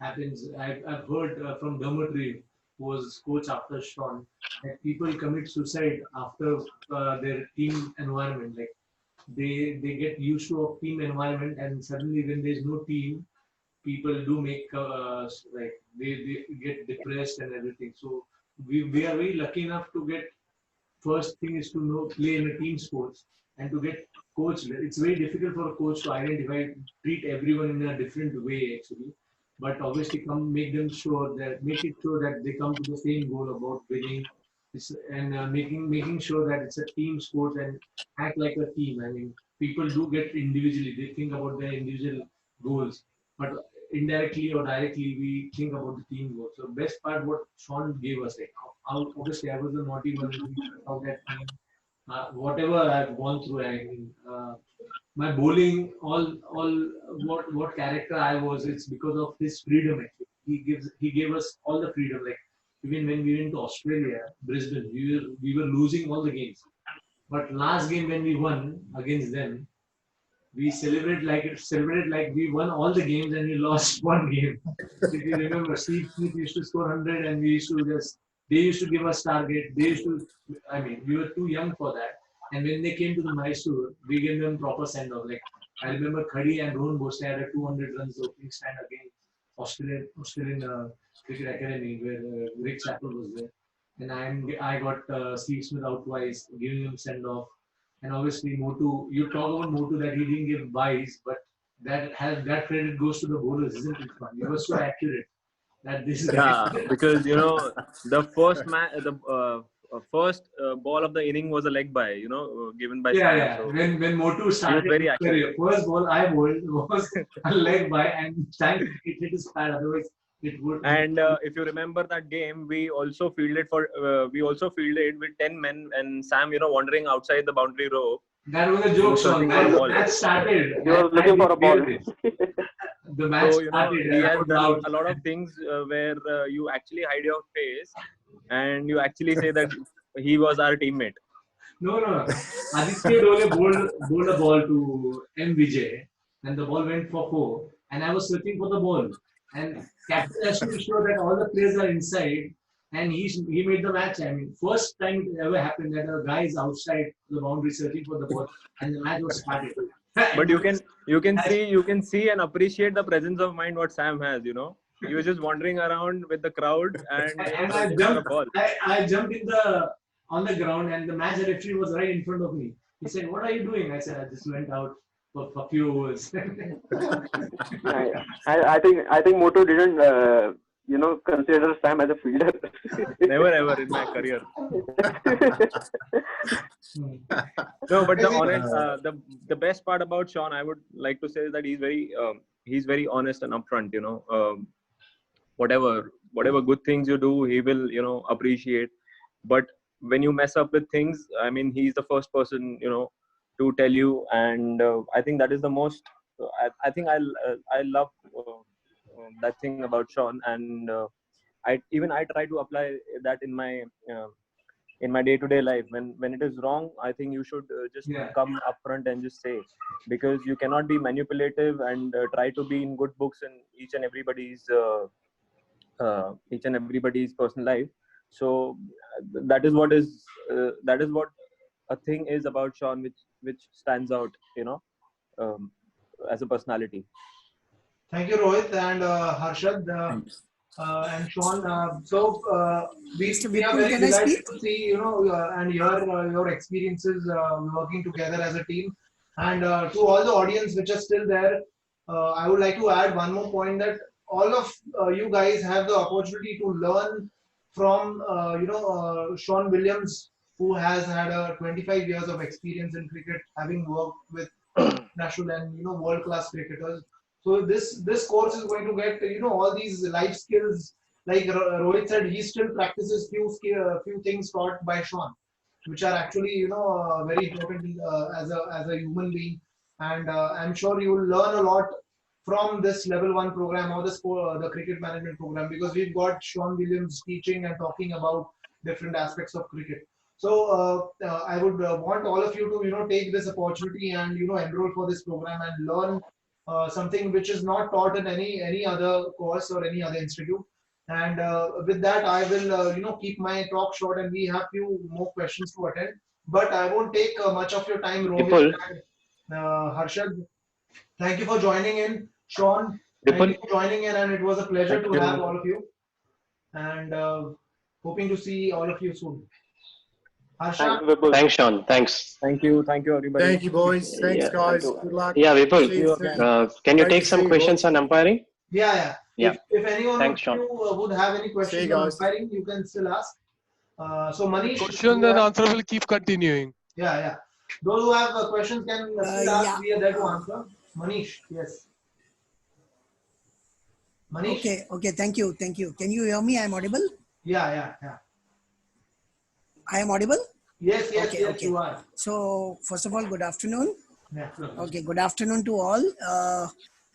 happens? I've heard from Dormitory, who was coach after Sean, that people commit suicide after their team environment. Like they get used to a team environment, and suddenly when there's no team, people do make like they get depressed and everything. So we are very lucky enough to get first thing is to know play in a team sports and to get coached. It's very difficult for a coach to identify, treat everyone in a different way actually. But obviously come make it sure that they come to the same goal about winning and making sure that it's a team sport and act like a team. I mean, people do get individually, they think about their individual goals, but indirectly or directly we think about the team goals. So best part what Sean gave us, like obviously I was the naughty one and he out that team. Whatever I've gone through, I mean, my bowling, all what character I was, it's because of his freedom. Actually, he gave us all the freedom. Like even when we went to Australia, Brisbane, we were losing all the games, but last game when we won against them, we celebrated like we won all the games and we lost one game. If you remember, Steve Smith used to score 100 and we used to they used to give us target. They used to, I mean, we were too young for that. And when they came to the Mysore, we gave them proper send off. Like I remember Khadi and Rohan Bose had a 200 runs opening stand against Australian Cricket Academy where Rick Chappell was there. And I got Steve Smith out twice, giving him send off. And obviously Motu, you talk about Motu that he didn't give buys, but that credit goes to the bowlers, isn't it? Fun? You were so accurate that this guy. Yeah, because the first first ball of the inning was a leg by, given by Sam. Yeah. So When Motu started very his career, accurate. first ball I bowled was a leg by, and thankfully it hit his pad. Otherwise, it would. And if you remember that game, we also fielded with 10 men and Sam, wandering outside the boundary rope. That was a joke, Sean. Match started. He was looking for a ball. The match So, started. he has done a lot of things where you actually hide your face and you actually say that he was our teammate. No. Aditya Dole bowled a ball to M. Vijay, and the ball went for 4. And I was searching for the ball. And captain has to be sure that all the players are inside. And he made the match. I mean, first time it ever happened that a guy is outside the boundary searching for the ball, and the match was started. But you can see and appreciate the presence of mind what Sam has. He was just wandering around with the crowd and I jumped on the ground, and the match referee was right in front of me. He said, "What are you doing?" I said, "I just went out for a few overs." I think Motu didn't consider Sam as a fielder. Never ever in my career. No, but the best part about Sean, I would like to say, is that he's very honest and upfront. Whatever good things you do, he will appreciate. But when you mess up with things, I mean, he's the first person to tell you, and I think that is the most. I think I love that thing about Sean, and I try to apply that in my day-to-day life. When it is wrong, I think you should just come upfront and just say, because you cannot be manipulative and try to be in good books in each and everybody's personal life. So that is what a thing is about Sean, which stands out, as a personality. Thank you, Rohit and Harshad and Sean. We are very delighted to see and hear your experiences working together as a team. And to all the audience which are still there, I would like to add one more point, that all of you guys have the opportunity to learn from Sean Williams, who has had 25 years of experience in cricket, having worked with national and world-class cricketers. So this course is going to get all these life skills. Like Rohit said, he still practices few things taught by Sean. which are actually very important as a human being. And I'm sure you will learn a lot from this level 1 program or the cricket management program, because we've got Sean Williams teaching and talking about different aspects of cricket. So I would want all of you to take this opportunity and enroll for this program and learn something which is not taught in any other course or any other institute. And with that, I will keep my talk short, and we have few more questions to attend. But I won't take much of your time, Rohit Vipul, and Harshad. Thank you for joining in. Sean, thank Vipul, you for joining in, and it was a pleasure thank to have you. all of you. And hoping to see all of you soon. Harsha? Thanks, Sean. Thanks. Thank you, everybody. Thank you, boys. Thanks, Yeah. guys. Good luck. Yeah, Vipul, See you soon. can you Great take to some see you, questions boys. on umpiring? Yeah. Yeah. If anyone Thanks, of Sean. you would have any See you, questions on guys. umpiring, you can still ask. So Manish, Question and answer will keep continuing. Yeah. Those who have questions can still ask. Yeah. We are there to answer. Manish, yes. Manish? Okay. Thank you. Can you hear me? I am audible? Yeah. I am audible? Yes, Okay. you are. So, first of all, good afternoon. Yeah. Okay, good afternoon to all.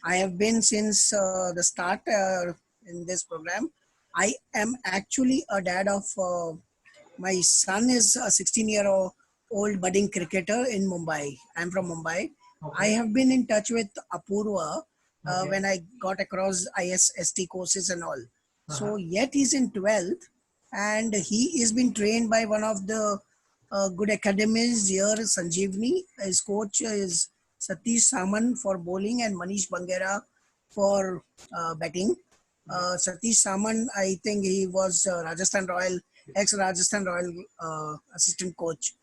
I have been since the start in this program. I am actually a dad of, my son is a 16-year-old budding cricketer in Mumbai. I'm from Mumbai. I have been in touch with Apurva when I got across ISST courses and all. So yet he's in 12th and he is being trained by one of the good academies here, Sanjeevani. His coach is Satish Saman for bowling and Manish Bangera for batting. Satish Saman, I think he was Rajasthan Royal, ex-Rajasthan Royal assistant coach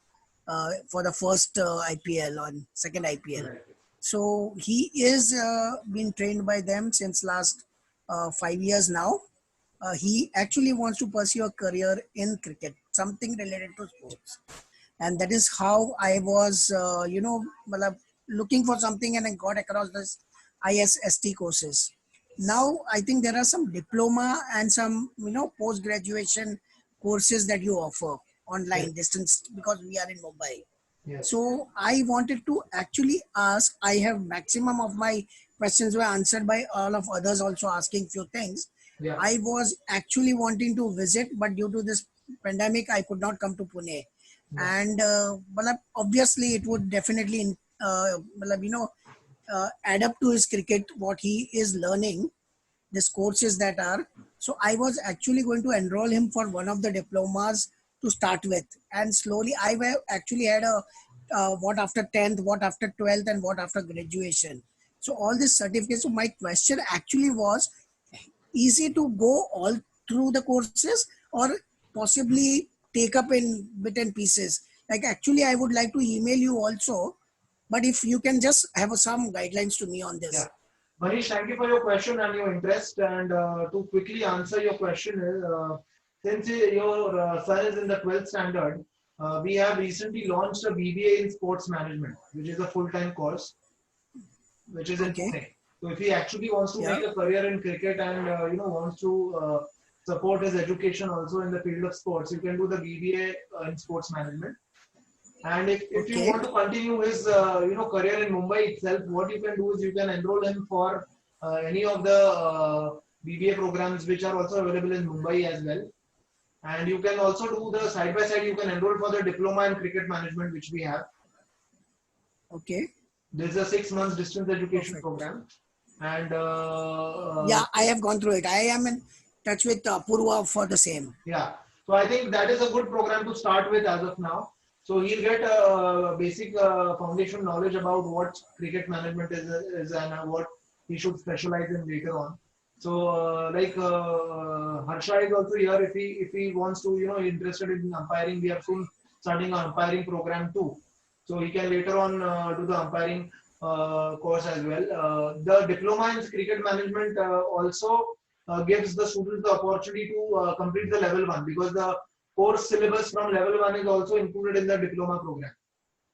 for the first IPL and second IPL. So he is being trained by them since last 5 years now. He actually wants to pursue a career in cricket, something related to sports. And that is how I was, looking for something, and I got across this ISST courses. Now, I think there are some diploma and some, post-graduation courses that you offer online distance, because we are in Mumbai. Yes. So I wanted to actually ask, I have maximum of my questions were answered by all of others also asking few things. Yeah. I was actually wanting to visit, but due to this pandemic, I could not come to Pune. And obviously it would definitely add up to his cricket, what he is learning, these courses that are. So I was actually going to enroll him for one of the diplomas to start with, and slowly I actually had a what after 10th, what after 12th, and what after graduation. So all these certificates. So my question actually was, easy to go all through the courses, or possibly take up in bit and pieces? Like, actually I would like to email you also, but if you can just have some guidelines to me on this. Yeah. Manish, thank you for your question and your interest. And to quickly answer your question, since your son is in the 12th standard, we have recently launched a BBA in sports management, which is a full-time course, which is in Pune. So if he actually wants to make a career in cricket and wants to support his education also in the field of sports, you can do the BBA in sports management. And if you want to continue his career in Mumbai itself, what you can do is you can enroll him for any of the BBA programs which are also available in Mumbai as well. And you can also do the side by side. You can enroll for the diploma in cricket management which we have. Okay. This is a 6 months distance education program. And yeah, I have gone through it. I am in touch with Purva for the same. Yeah. So I think that is a good program to start with as of now. So he'll get a basic foundation knowledge about what cricket management is and what he should specialize in later on. So Harsha is also here. If he wants to interested in umpiring, we are soon starting an umpiring program too. So he can later on do the umpiring course as well. The diploma in cricket management also gives the students the opportunity to complete the level 1, because the course syllabus from level 1 is also included in the diploma program.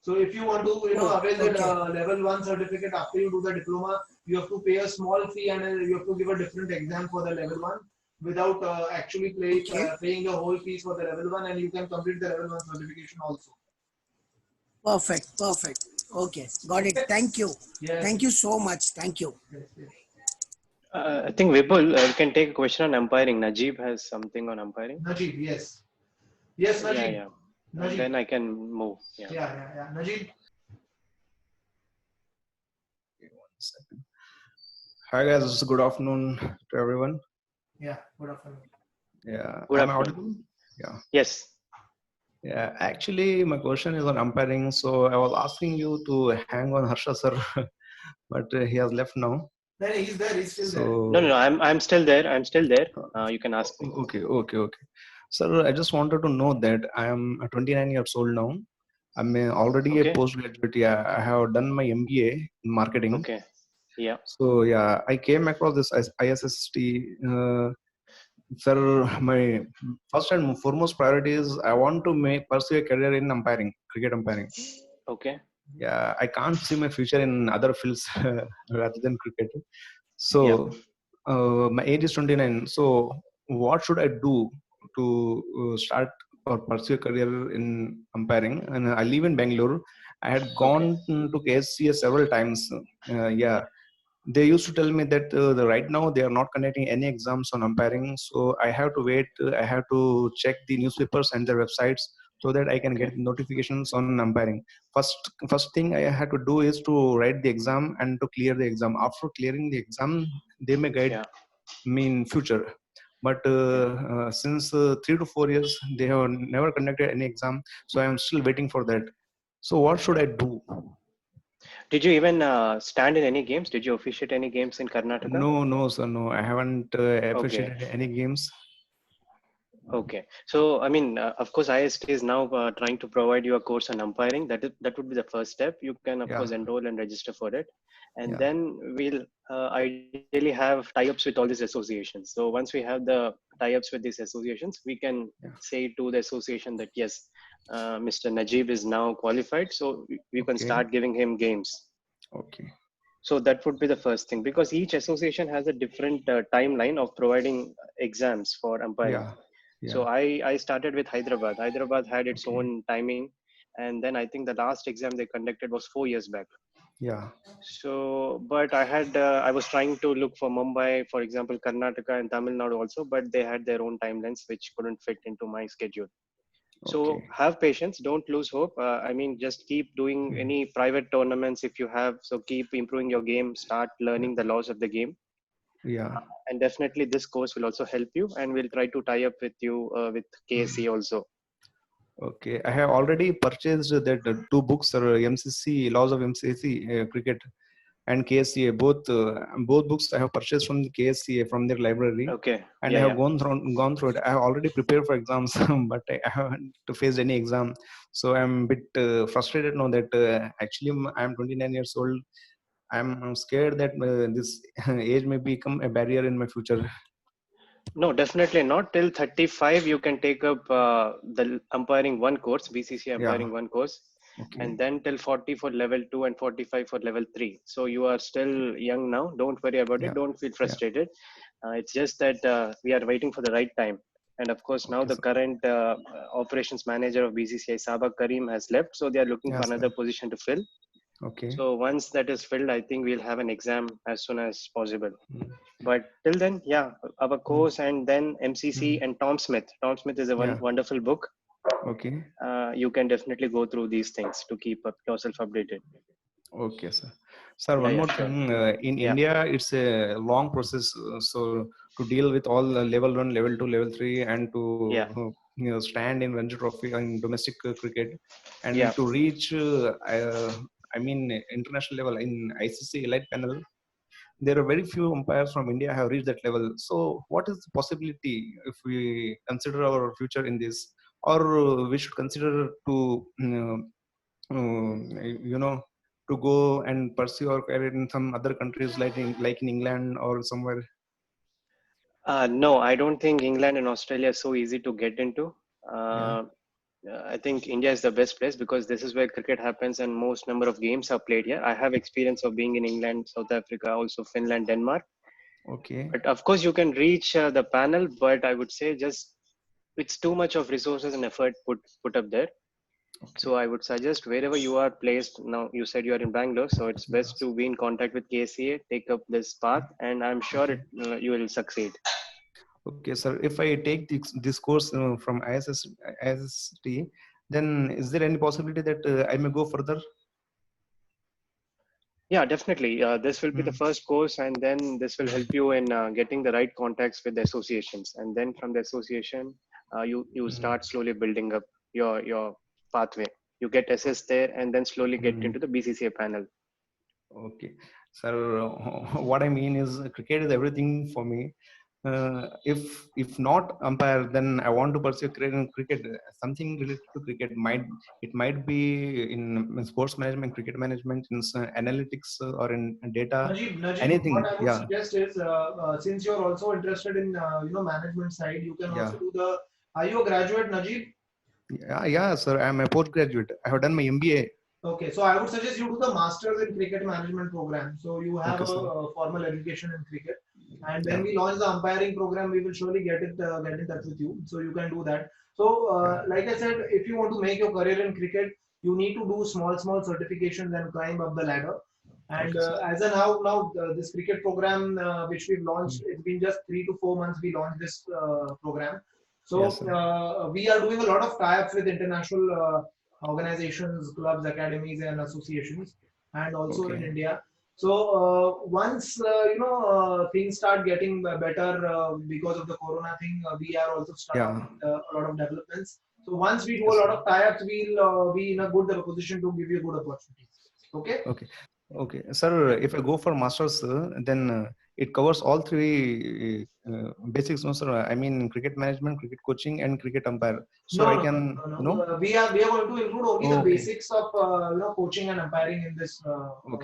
So if you want to avail that level 1 certificate after you do the diploma, you have to pay a small fee and you have to give a different exam for the level 1. without actually paying the whole fees for the level 1, and you can complete the level 1 certification also. Perfect. Perfect. Okay. Got it. Thank you. Yes. Thank you so much. Thank you. I think Vipul, you can take a question on umpiring. Najib has something on umpiring. Najib, yes. Yes, Najib. Yeah. Najib. Then I can move. Yeah. Najib. Hi guys, good afternoon to everyone. Yeah, good afternoon. Yeah, Good am I afternoon. audible? Yeah. Yes. Yeah, actually, my question is on umpiring. So I was asking you to hang on Harsha sir, but he has left now. No, he's there. He's still So No. I'm still there. I'm still there. You can ask me. okay. Sir, I just wanted to know that I am 29 years old now. I'm already a Okay. postgraduate. Yeah, I have done my MBA in marketing. Okay. Yeah. So yeah, I came across this ISST. Sir, my first and foremost priority is I want to pursue a career in umpiring, cricket umpiring. Okay. Yeah, I can't see my future in other fields rather than cricket. So my age is 29. So what should I do to start or pursue a career in umpiring? And I live in Bangalore. I had gone to KSCA several times. Yeah, they used to tell me that right now they are not conducting any exams on umpiring, so I have to wait. I have to check the newspapers and their websites so that I can get notifications on umpiring. First thing I had to do is to write the exam and to clear the exam. After clearing the exam, they may guide me in future. But since 3 to 4 years, they have never conducted any exam, so I am still waiting for that. So what should I do? Did you even stand in any games? Did you officiate any games in Karnataka? No, sir, no. I haven't officiated any games. Okay. So, I mean, of course, IST is now trying to provide you a course on umpiring. That would be the first step. You can, of course, enroll and register for it. And then we'll ideally have tie-ups with all these associations. So once we have the tie-ups with these associations, we can say to the association that, yes, Mr. Najib is now qualified. So we can start giving him games. Okay. So that would be the first thing, because each association has a different timeline of providing exams for umpiring. So I started with Hyderabad. Hyderabad had its own timing, and then I think the last exam they conducted was 4 years back. Yeah. So, but I was trying to look for Mumbai, for example, Karnataka and Tamil Nadu also, but they had their own timelines which couldn't fit into my schedule. So have patience, don't lose hope. I mean, just keep doing any private tournaments if you have. So keep improving your game, start learning the laws of the game. Yeah. And definitely this course will also help you, and we'll try to tie up with you with KSE also. Okay, I have already purchased that two books, MCC, Laws of MCC Cricket and KSCA. Both books I have purchased from the KSCA from their library. Okay. And I have gone through it. I have already prepared for exams, but I haven't faced any exam. So I'm a bit frustrated now that actually I'm 29 years old. I'm scared that this age may become a barrier in my future. No, definitely not. Till 35, you can take up the umpiring 1 course, BCC umpiring 1 course, and then till 40 for level 2 and 45 for level 3. So you are still young now. Don't worry about it. Don't feel frustrated. It's just that we are waiting for the right time. And of course, now the current operations manager of BCCI, Sabah Karim, has left. So they are looking for another position to fill. Okay. So once that is filled, I think we'll have an exam as soon as possible. But till then, our course and then MCC and Tom Smith. Tom Smith is a wonderful book. Okay. You can definitely go through these things to keep yourself updated. Okay, sir. Sir, one more thing. In India, it's a long process. So to deal with all level 1, level 2, level 3, and to stand in Ranji Trophy in domestic cricket, and to reach, I mean, international level in ICC elite panel, there are very few umpires from India have reached that level. So what is the possibility if we consider our future in this, or we should consider to, you know, to go and pursue our career in some other countries like in England or somewhere? No, I don't think England and Australia is so easy to get into. I think India is the best place because this is where cricket happens and most number of games are played here. I have experience of being in England, South Africa, also Finland, Denmark. Okay. But of course, you can reach the panel, but I would say just it's too much of resources and effort put up there. So I would suggest wherever you are placed now. You said you are in Bangalore, so it's best to be in contact with KCA, take up this path, and I'm sure you will succeed. Okay, sir. If I take this course from ISST, then is there any possibility that I may go further? Yeah, definitely. This will be the first course, and then this will help you in getting the right contacts with the associations, and then from the association, you start slowly building up your pathway. You get assessed there, and then slowly get into the BCCA panel. Okay, sir. What I mean is, cricket is everything for me. If not umpire, then I want to pursue cricket. Something related to cricket might be in sports management, cricket management, in analytics, or in data. Najib, Anything. what I would Yeah. suggest is, since you're also interested in management side, you can also do the. Are you a graduate, Najib? Yeah, sir. I'm a postgraduate. I have done my MBA. Okay, so I would suggest you do the Masters in Cricket Management program. So you have Okay, sir. a formal education in cricket, and when Yeah. we launch the umpiring program, we will surely get in touch with you. So you can do that. So, like I said, if you want to make your career in cricket, you need to do small certifications and climb up the ladder. And as of now, this cricket program which we've launched, it's been just 3 to 4 months we launched this program. So Yes, sir. we are doing a lot of tie-ups with international organizations, clubs, academies, and associations, and also in India. So once things start getting better because of the corona thing, we are also starting a lot of developments. So once we do a lot of tie-ups, we'll be in a good position to give you good opportunities. Okay. Okay, sir. If I go for masters, then it covers all three basics, no, sir? I mean, cricket management, cricket coaching, and cricket umpire. So I can, No. We are going to include only the basics of coaching and umpiring in this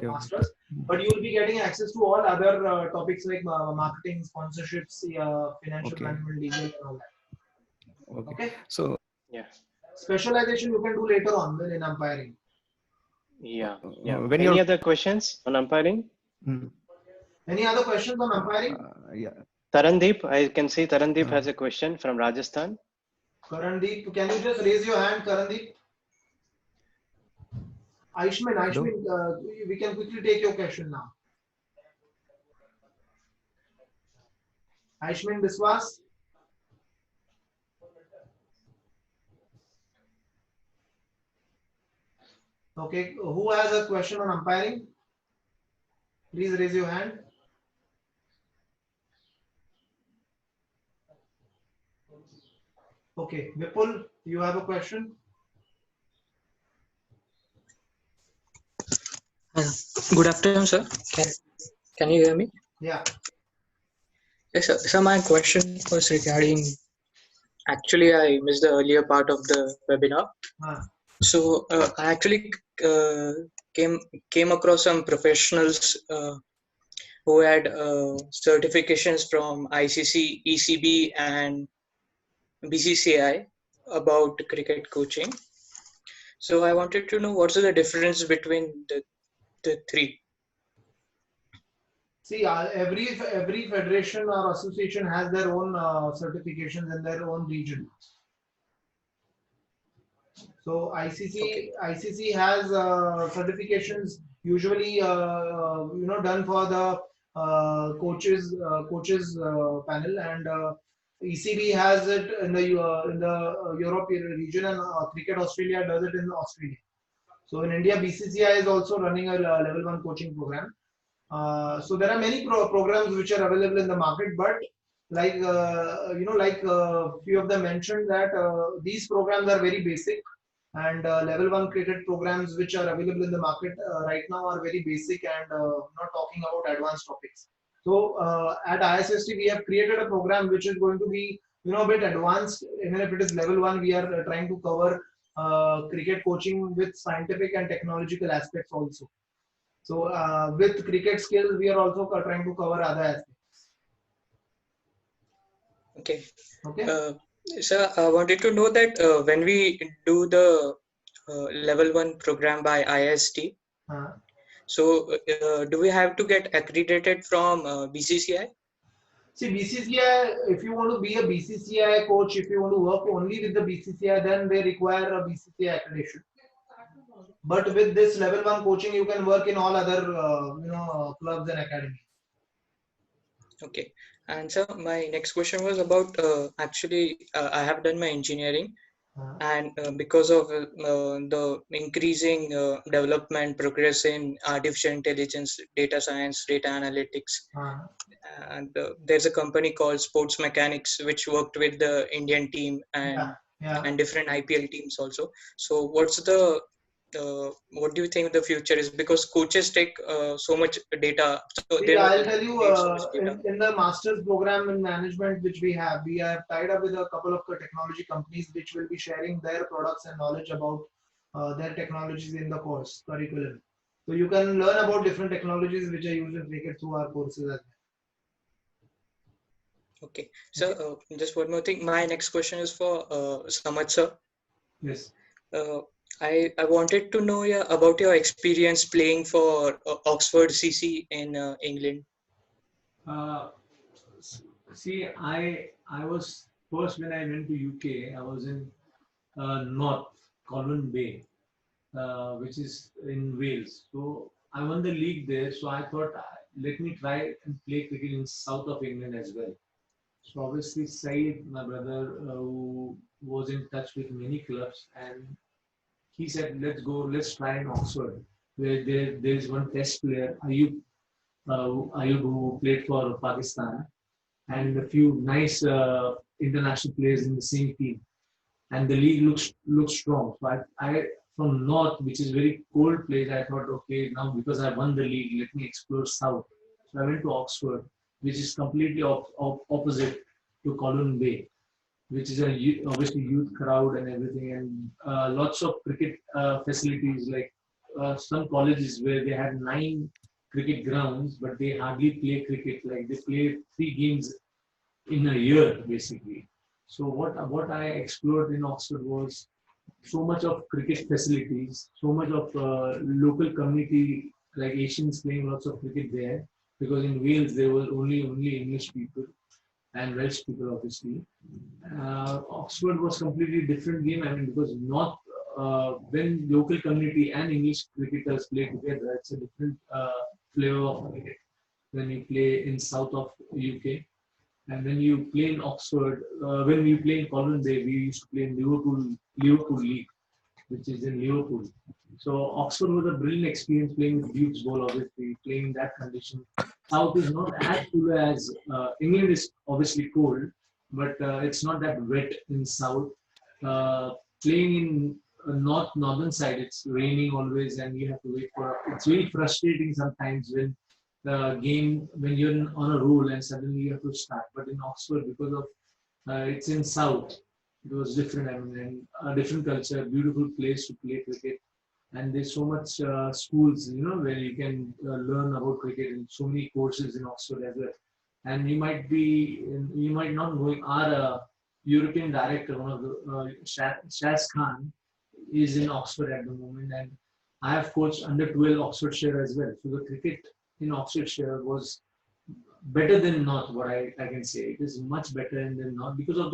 masters. But you will be getting access to all other topics like marketing, sponsorships, financial management, legal, and all that. Okay. So yeah, specialization you can do later on in umpiring. Yeah. when Any other questions on umpiring? Any other questions on umpiring? Yeah. Tarandeep, I can see Tarandeep has a question from Rajasthan. Karandeep, can you just raise your hand, Karandeep? Aishmin, we can quickly take your question now. Aishmin Biswas. Okay, who has a question on umpiring? Please raise your hand. Okay, Vipul, you have a question? Good afternoon, sir. Can you hear me? Yeah. Yes, sir. So my question was regarding. Actually, I missed the earlier part of the webinar. So I actually came across some professionals who had certifications from ICC, ECB, and BCCI about cricket coaching. So I wanted to know what's the difference between the three. See, every federation or association has their own certifications in their own region. So ICC has certifications usually done for the coaches panel, and ECB has it in the European region, and Cricket Australia does it in Australia. So in India, BCCI is also running a level 1 coaching program. So there are many programs which are available in the market, but like few of them mentioned that these programs are very basic, and level 1 cricket programs which are available in the market right now are very basic and not talking about advanced topics. So at ISST we have created a program which is going to be a bit advanced. Even if it is level 1, we are trying to cover cricket coaching with scientific and technological aspects also. So with cricket skills, we are also trying to cover other aspects. Okay. Okay. Sir, I wanted to know that when we do the level 1 program by IST, so do we have to get accredited from BCCI? See, BCCI, if you want to be a BCCI coach, if you want to work only with the BCCI, then they require a BCCI accreditation. But with this level 1 coaching, you can work in all other, clubs and academies. Okay. And so my next question was about actually I have done my engineering, and because of the increasing development progress in artificial intelligence, data science, data analytics, and there's a company called Sports Mechanics which worked with the Indian team and different IPL teams also. So what's the what do you think the future is, because coaches take so much data, so See, they I'll tell you, need so much data. in the master's program in management which we have tied up with a couple of technology companies which will be sharing their products and knowledge about their technologies in the course curriculum. So you can learn about different technologies which are used in cricket through our courses as well. Okay, so just one more thing. My next question is for Samad sir. Yes. I wanted to know about your experience playing for Oxford CC in England. See, I was first when I went to UK. I was in North Colwyn Bay, which is in Wales. So I won the league there. So I thought, let me try and play cricket in south of England as well. So obviously, Saeed, my brother, who was in touch with many clubs, and he said, let's go, let's try in Oxford, where there's one test player, Ayub, who played for Pakistan, and a few nice international players in the same team. And the league looks strong. So I from North, which is very cold place, I thought, okay, now because I won the league, let me explore South. So I went to Oxford, which is completely opposite to Colwyn Bay, which is obviously youth crowd and everything, and lots of cricket facilities, like some colleges where they had 9 cricket grounds, but they hardly play cricket. Like they play 3 games in a year, basically. So what I explored in Oxford was so much of cricket facilities, so much of local community, like Asians playing lots of cricket there, because in Wales there were only English people and Welsh people, obviously. Oxford was completely different game. I mean, because not when local community and English cricketers play together, it's a different flavor of cricket when you play in south of UK. And when you play in Oxford, when we play in Colwyn Bay, we used to play in Liverpool League, which is in Liverpool. So Oxford was a brilliant experience playing with Duke's ball, obviously, playing in that condition. South is not as cool as England is obviously cold, but it's not that wet in South. Playing in northern side, it's raining always, and you have to wait for. It's very frustrating sometimes when the game when you're on a roll and suddenly you have to start. But in Oxford, because of it's in South, it was different. I mean, and a different culture, beautiful place to play cricket, and there's so much schools, where you can learn about cricket, and so many courses in Oxford as well. And you might not know our European director, one of the Shaz Khan, is in Oxford at the moment, and I have coached under 12 Oxfordshire as well. So the cricket in Oxfordshire was better than North. What I can say, it is much better than North because of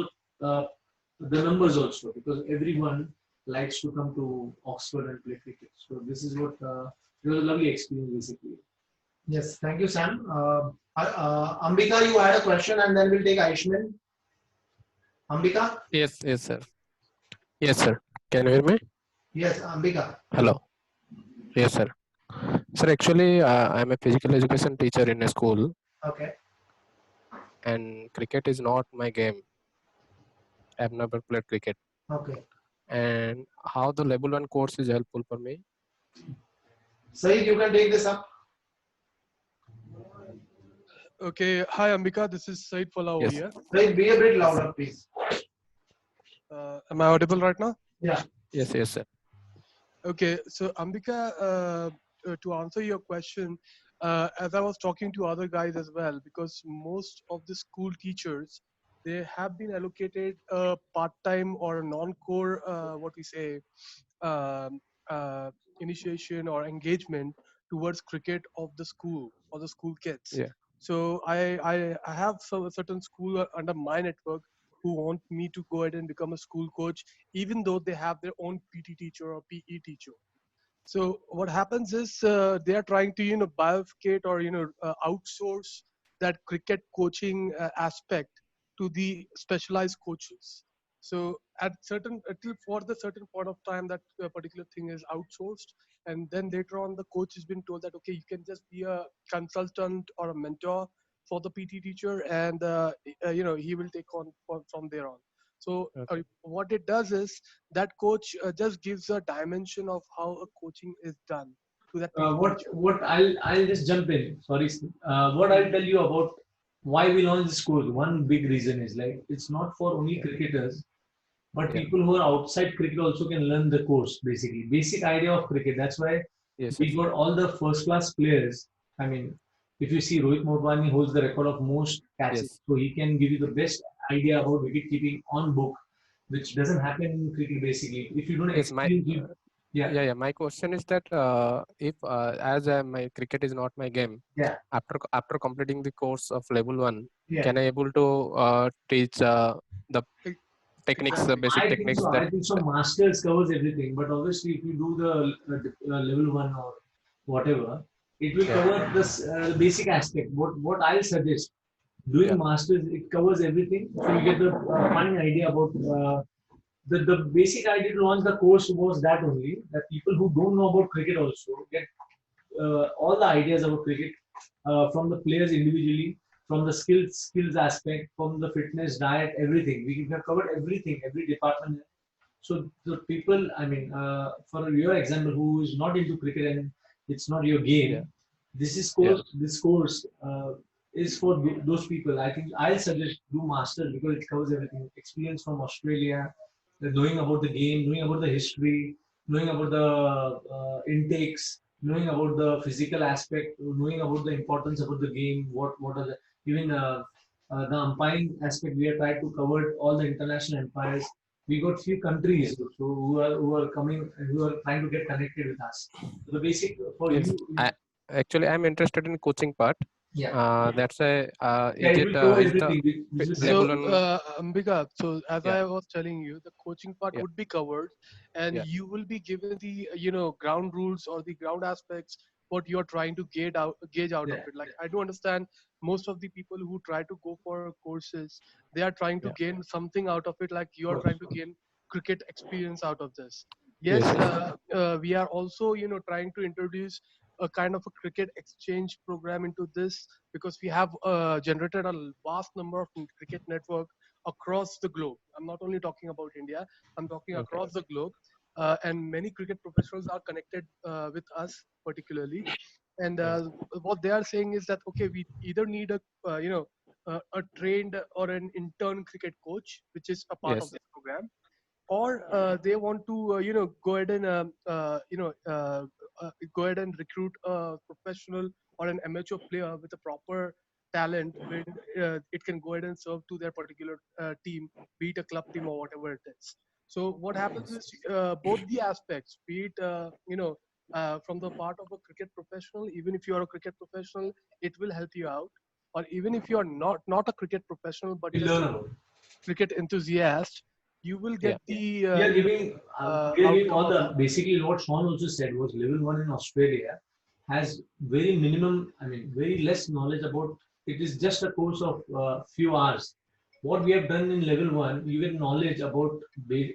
the numbers also, because everyone likes to come to Oxford and play cricket. So this is what it was a lovely experience basically. Yes, thank you, Sam. Ambika, you had a question, and then we'll take Aishman. Ambika? Yes, sir. Yes, sir. Can you hear me? Yes, Ambika. Hello. Yes, sir. Sir, actually, I'm a physical education teacher in a school. Okay. And cricket is not my game. I've never played cricket. Okay. And how the level 1 course is helpful for me? Saeed, you can take this up. Okay. Hi, Ambika. This is Said Fala over here. Saeed, be a bit louder, please. Am I audible right now? Yeah. Yes, sir. Okay. So, Ambika, to answer your question, as I was talking to other guys as well, because most of the school teachers, they have been allocated a part-time or a non-core, what we say, um, initiation or engagement towards cricket of the school or the school kids. Yeah. So I have a certain school under my network who want me to go ahead and become a school coach, even though they have their own PT teacher or PE teacher. So what happens is they are trying to bifurcate or outsource that cricket coaching aspect to the specialized coaches. So at certain until for the certain point of time that particular thing is outsourced, and then later on the coach has been told that okay, you can just be a consultant or a mentor for the PT teacher, and he will take on from there on. So what it does is that coach just gives a dimension of how a coaching is done to that PT teacher. What I'll just jump in. Sorry, what I'll tell you about why we launched this course. One big reason is like it's not for only cricketers, but people who are outside cricket also can learn the course. Basically, basic idea of cricket. That's why we got all the first class players. I mean, if you see Rohit Motwani holds the record of most catches, so he can give you the best idea about wicket keeping on book, which doesn't happen in cricket basically. If you don't experience, My question is that if as my cricket is not my game, after completing the course of level 1, can I able to teach the techniques, basic I think techniques so. that I think so. Masters covers everything, but obviously, if you do the level 1 or whatever, it will cover this basic aspect. What I'll suggest doing masters, it covers everything, so you get the fine idea about. The basic idea to launch the course was that only that people who don't know about cricket also get all the ideas about cricket from the players individually, from the skills aspect, from the fitness, diet, everything. We have covered everything, every department. So the people, I mean, for your example, who is not into cricket and it's not your game, this is course. This course is for those people. I think I'll suggest do masters because it covers everything. Experience from Australia, knowing about the game, knowing about the history, knowing about the intakes, knowing about the physical aspect, knowing about the importance about the game. What are the even the umpiring aspect? We have tried to cover all the international umpires. We got few countries so who are coming who are trying to get connected with us. So the basic for yes, you. actually I'm interested in coaching part. That's why Yeah, it will cover everything. So, level 1? Ambika, so as I was telling you, the coaching part would be covered, and you will be given the ground rules or the ground aspects what you're trying to gauge out of it. Like I do understand most of the people who try to go for courses, they are trying to gain something out of it. Like you are trying to gain cricket experience out of this. Yes, we are also trying to introduce a kind of a cricket exchange program into this because we have generated a vast number of cricket network across the globe. I'm not only talking about India, I'm talking across the globe. And many cricket professionals are connected with us particularly. And what they are saying is that, okay, we either need a trained or an intern cricket coach, which is a part of this program, or they want to go ahead and go ahead and recruit a professional or an amateur player with a proper talent when it can go ahead and serve to their particular team, be it a club team or whatever it is. So what happens is both the aspects, be it from the part of a cricket professional, even if you are a cricket professional, it will help you out. Or even if you are not a cricket professional but You just learn a about it. cricket enthusiast, you will get the We are giving outcome all of the that. basically what Sean also said was level 1 in Australia has very minimum, I mean, very less knowledge about. It is just a course of few hours. What we have done in level 1, you get knowledge about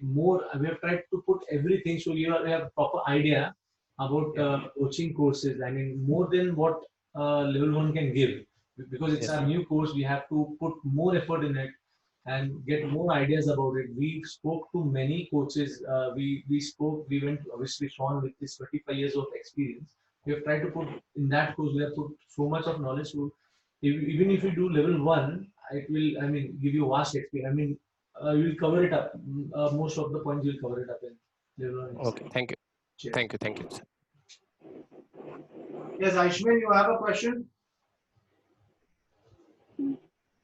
more. We have tried to put everything so you have proper idea about coaching courses. I mean, more than what level 1 can give because it's a new course. We have to put more effort in it and get more ideas about it. We spoke to many coaches. We went obviously Sean with his 25 years of experience. We have tried to put in that course. We have put so much of knowledge. So even if you do level 1, it will give you vast experience. You will cover it up. Most of the points you will cover it up in level 1. Okay, thank you. Cheers. Thank you, sir. Yes, Aishmin, you have a question?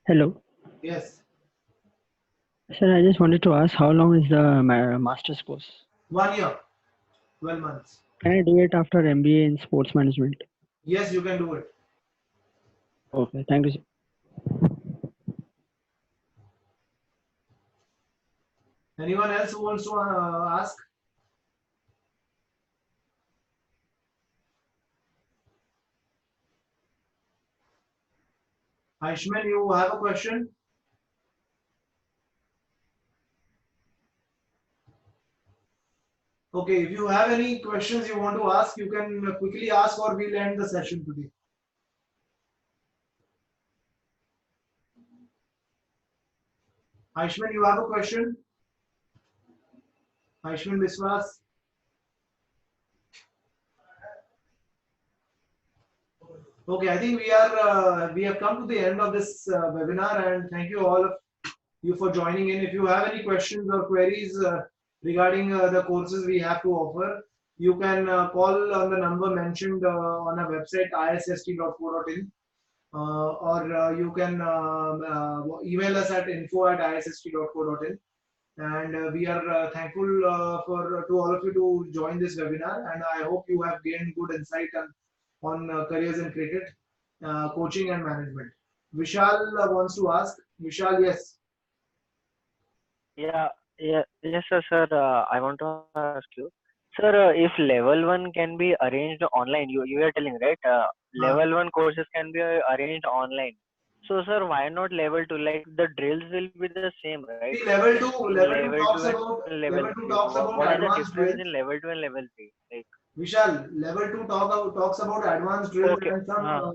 Hello. Yes. Sir, I just wanted to ask how long is the master's course? 1 year, 12 months. Can I do it after MBA in sports management? Yes, you can do it. Okay, thank you, sir. Anyone else who wants to ask? Aishman, you have a question? Okay, if you have any questions you want to ask, you can quickly ask or we'll end the session today. Aishman, you have a question? Aishman Biswas? Okay, I think we have come to the end of this webinar, and thank you all of you for joining in. If you have any questions or queries regarding the courses we have to offer, you can call on the number mentioned on our website isst.co.in, or you can email us at info@isst.co.in. And we are thankful to all of you to join this webinar, and I hope you have gained good insight on careers in cricket, coaching and management. Vishal wants to ask. Vishal, yes. Yes, sir. I want to ask you, sir, if level 1 can be arranged online, you are telling, right? Level 1 courses can be arranged online. So, sir, why not level 2? Like the drills will be the same, right? See, level 2 talks and about level 3. What is the advanced difference drills. in level 2 and level 3? Like, Vishal, level 2 talks about advanced drills okay. and some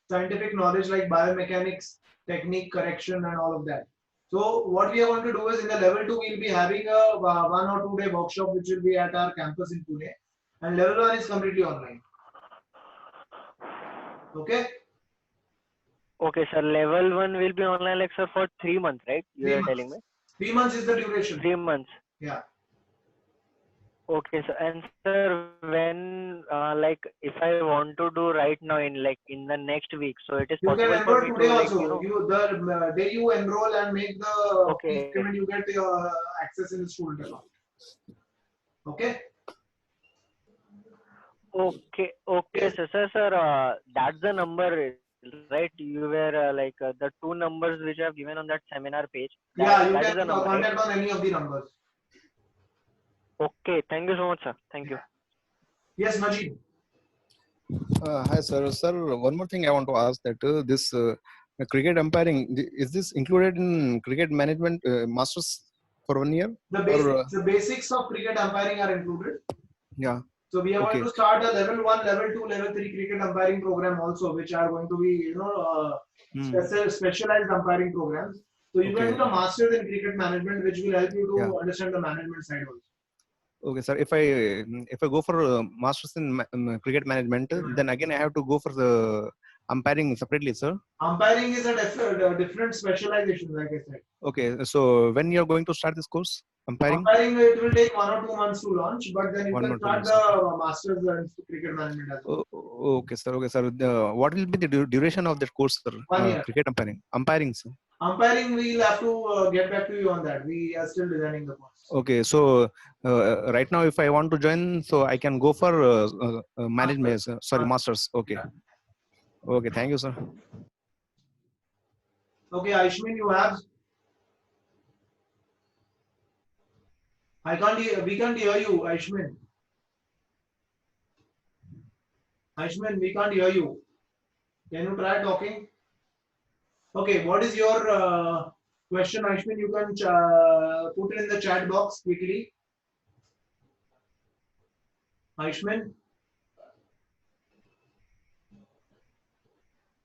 scientific knowledge like biomechanics, technique correction, and all of that. So what we are going to do is in the level 2 we'll be having a 1 or 2 day workshop which will be at our campus in Pune, and level 1 is completely online. Okay. Okay, sir. Level 1 will be online, like, sir, for 3 months, right? You 3 are months. telling me. 3 months is the duration. 3 months. Yeah. Okay, sir. And sir, when like if I want to do right now in the next week, so it is You can possible for enroll me today to, like, also. The day you enroll and make the fees Okay. payment, you get your access in the student account. Okay. Okay, sir. That's the number, right? You were the 2 numbers which I have given on that seminar page. Yeah, you That is can the number, right? contact on any of the numbers. Okay, thank you so much, sir. Thank you. Yes, Majid. Hi, sir. Sir, one more thing I want to ask that this cricket umpiring, is this included in cricket management masters for 1 year? The basics of cricket umpiring are included. Yeah. So we are Okay. going to start a level 1, level 2, level 3 cricket umpiring program also, which are going to be specialized umpiring programs. So you can do the masters in cricket management, which will help you to understand the management side also. Okay, sir. If I go for masters in cricket management, then again I have to go for the umpiring separately, sir. Umpiring is a different specialization, like I said. Okay, so when you're going to start this course, umpiring? Umpiring, it will take 1 or 2 months to launch, but then you can start the masters in cricket management as well. Okay, sir. Okay, sir. What will be the duration of that course, sir? 1 year. Cricket umpiring. Umpiring, sir. Umpiring, we'll have to get back to you on that. We are still designing the course. Okay, so right now, if I want to join, so I can go for management. Sorry, masters. Okay. Okay, thank you, sir. Okay, Aishmin, you have. We can't hear you, Aishmin. Aishmin, we can't hear you. Can you try talking? Okay, what is your question, Aishmin? You can put it in the chat box quickly. Aishmin,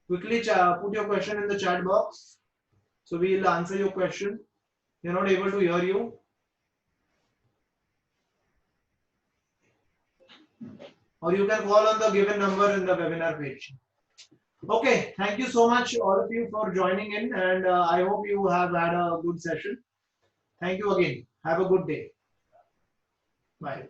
quickly put your question in the chat box. So we will answer your question. We are not able to hear you. Or you can call on the given number in the webinar page. Okay, thank you so much all of you for joining in, and I hope you have had a good session. Thank you again. Have a good day. Bye.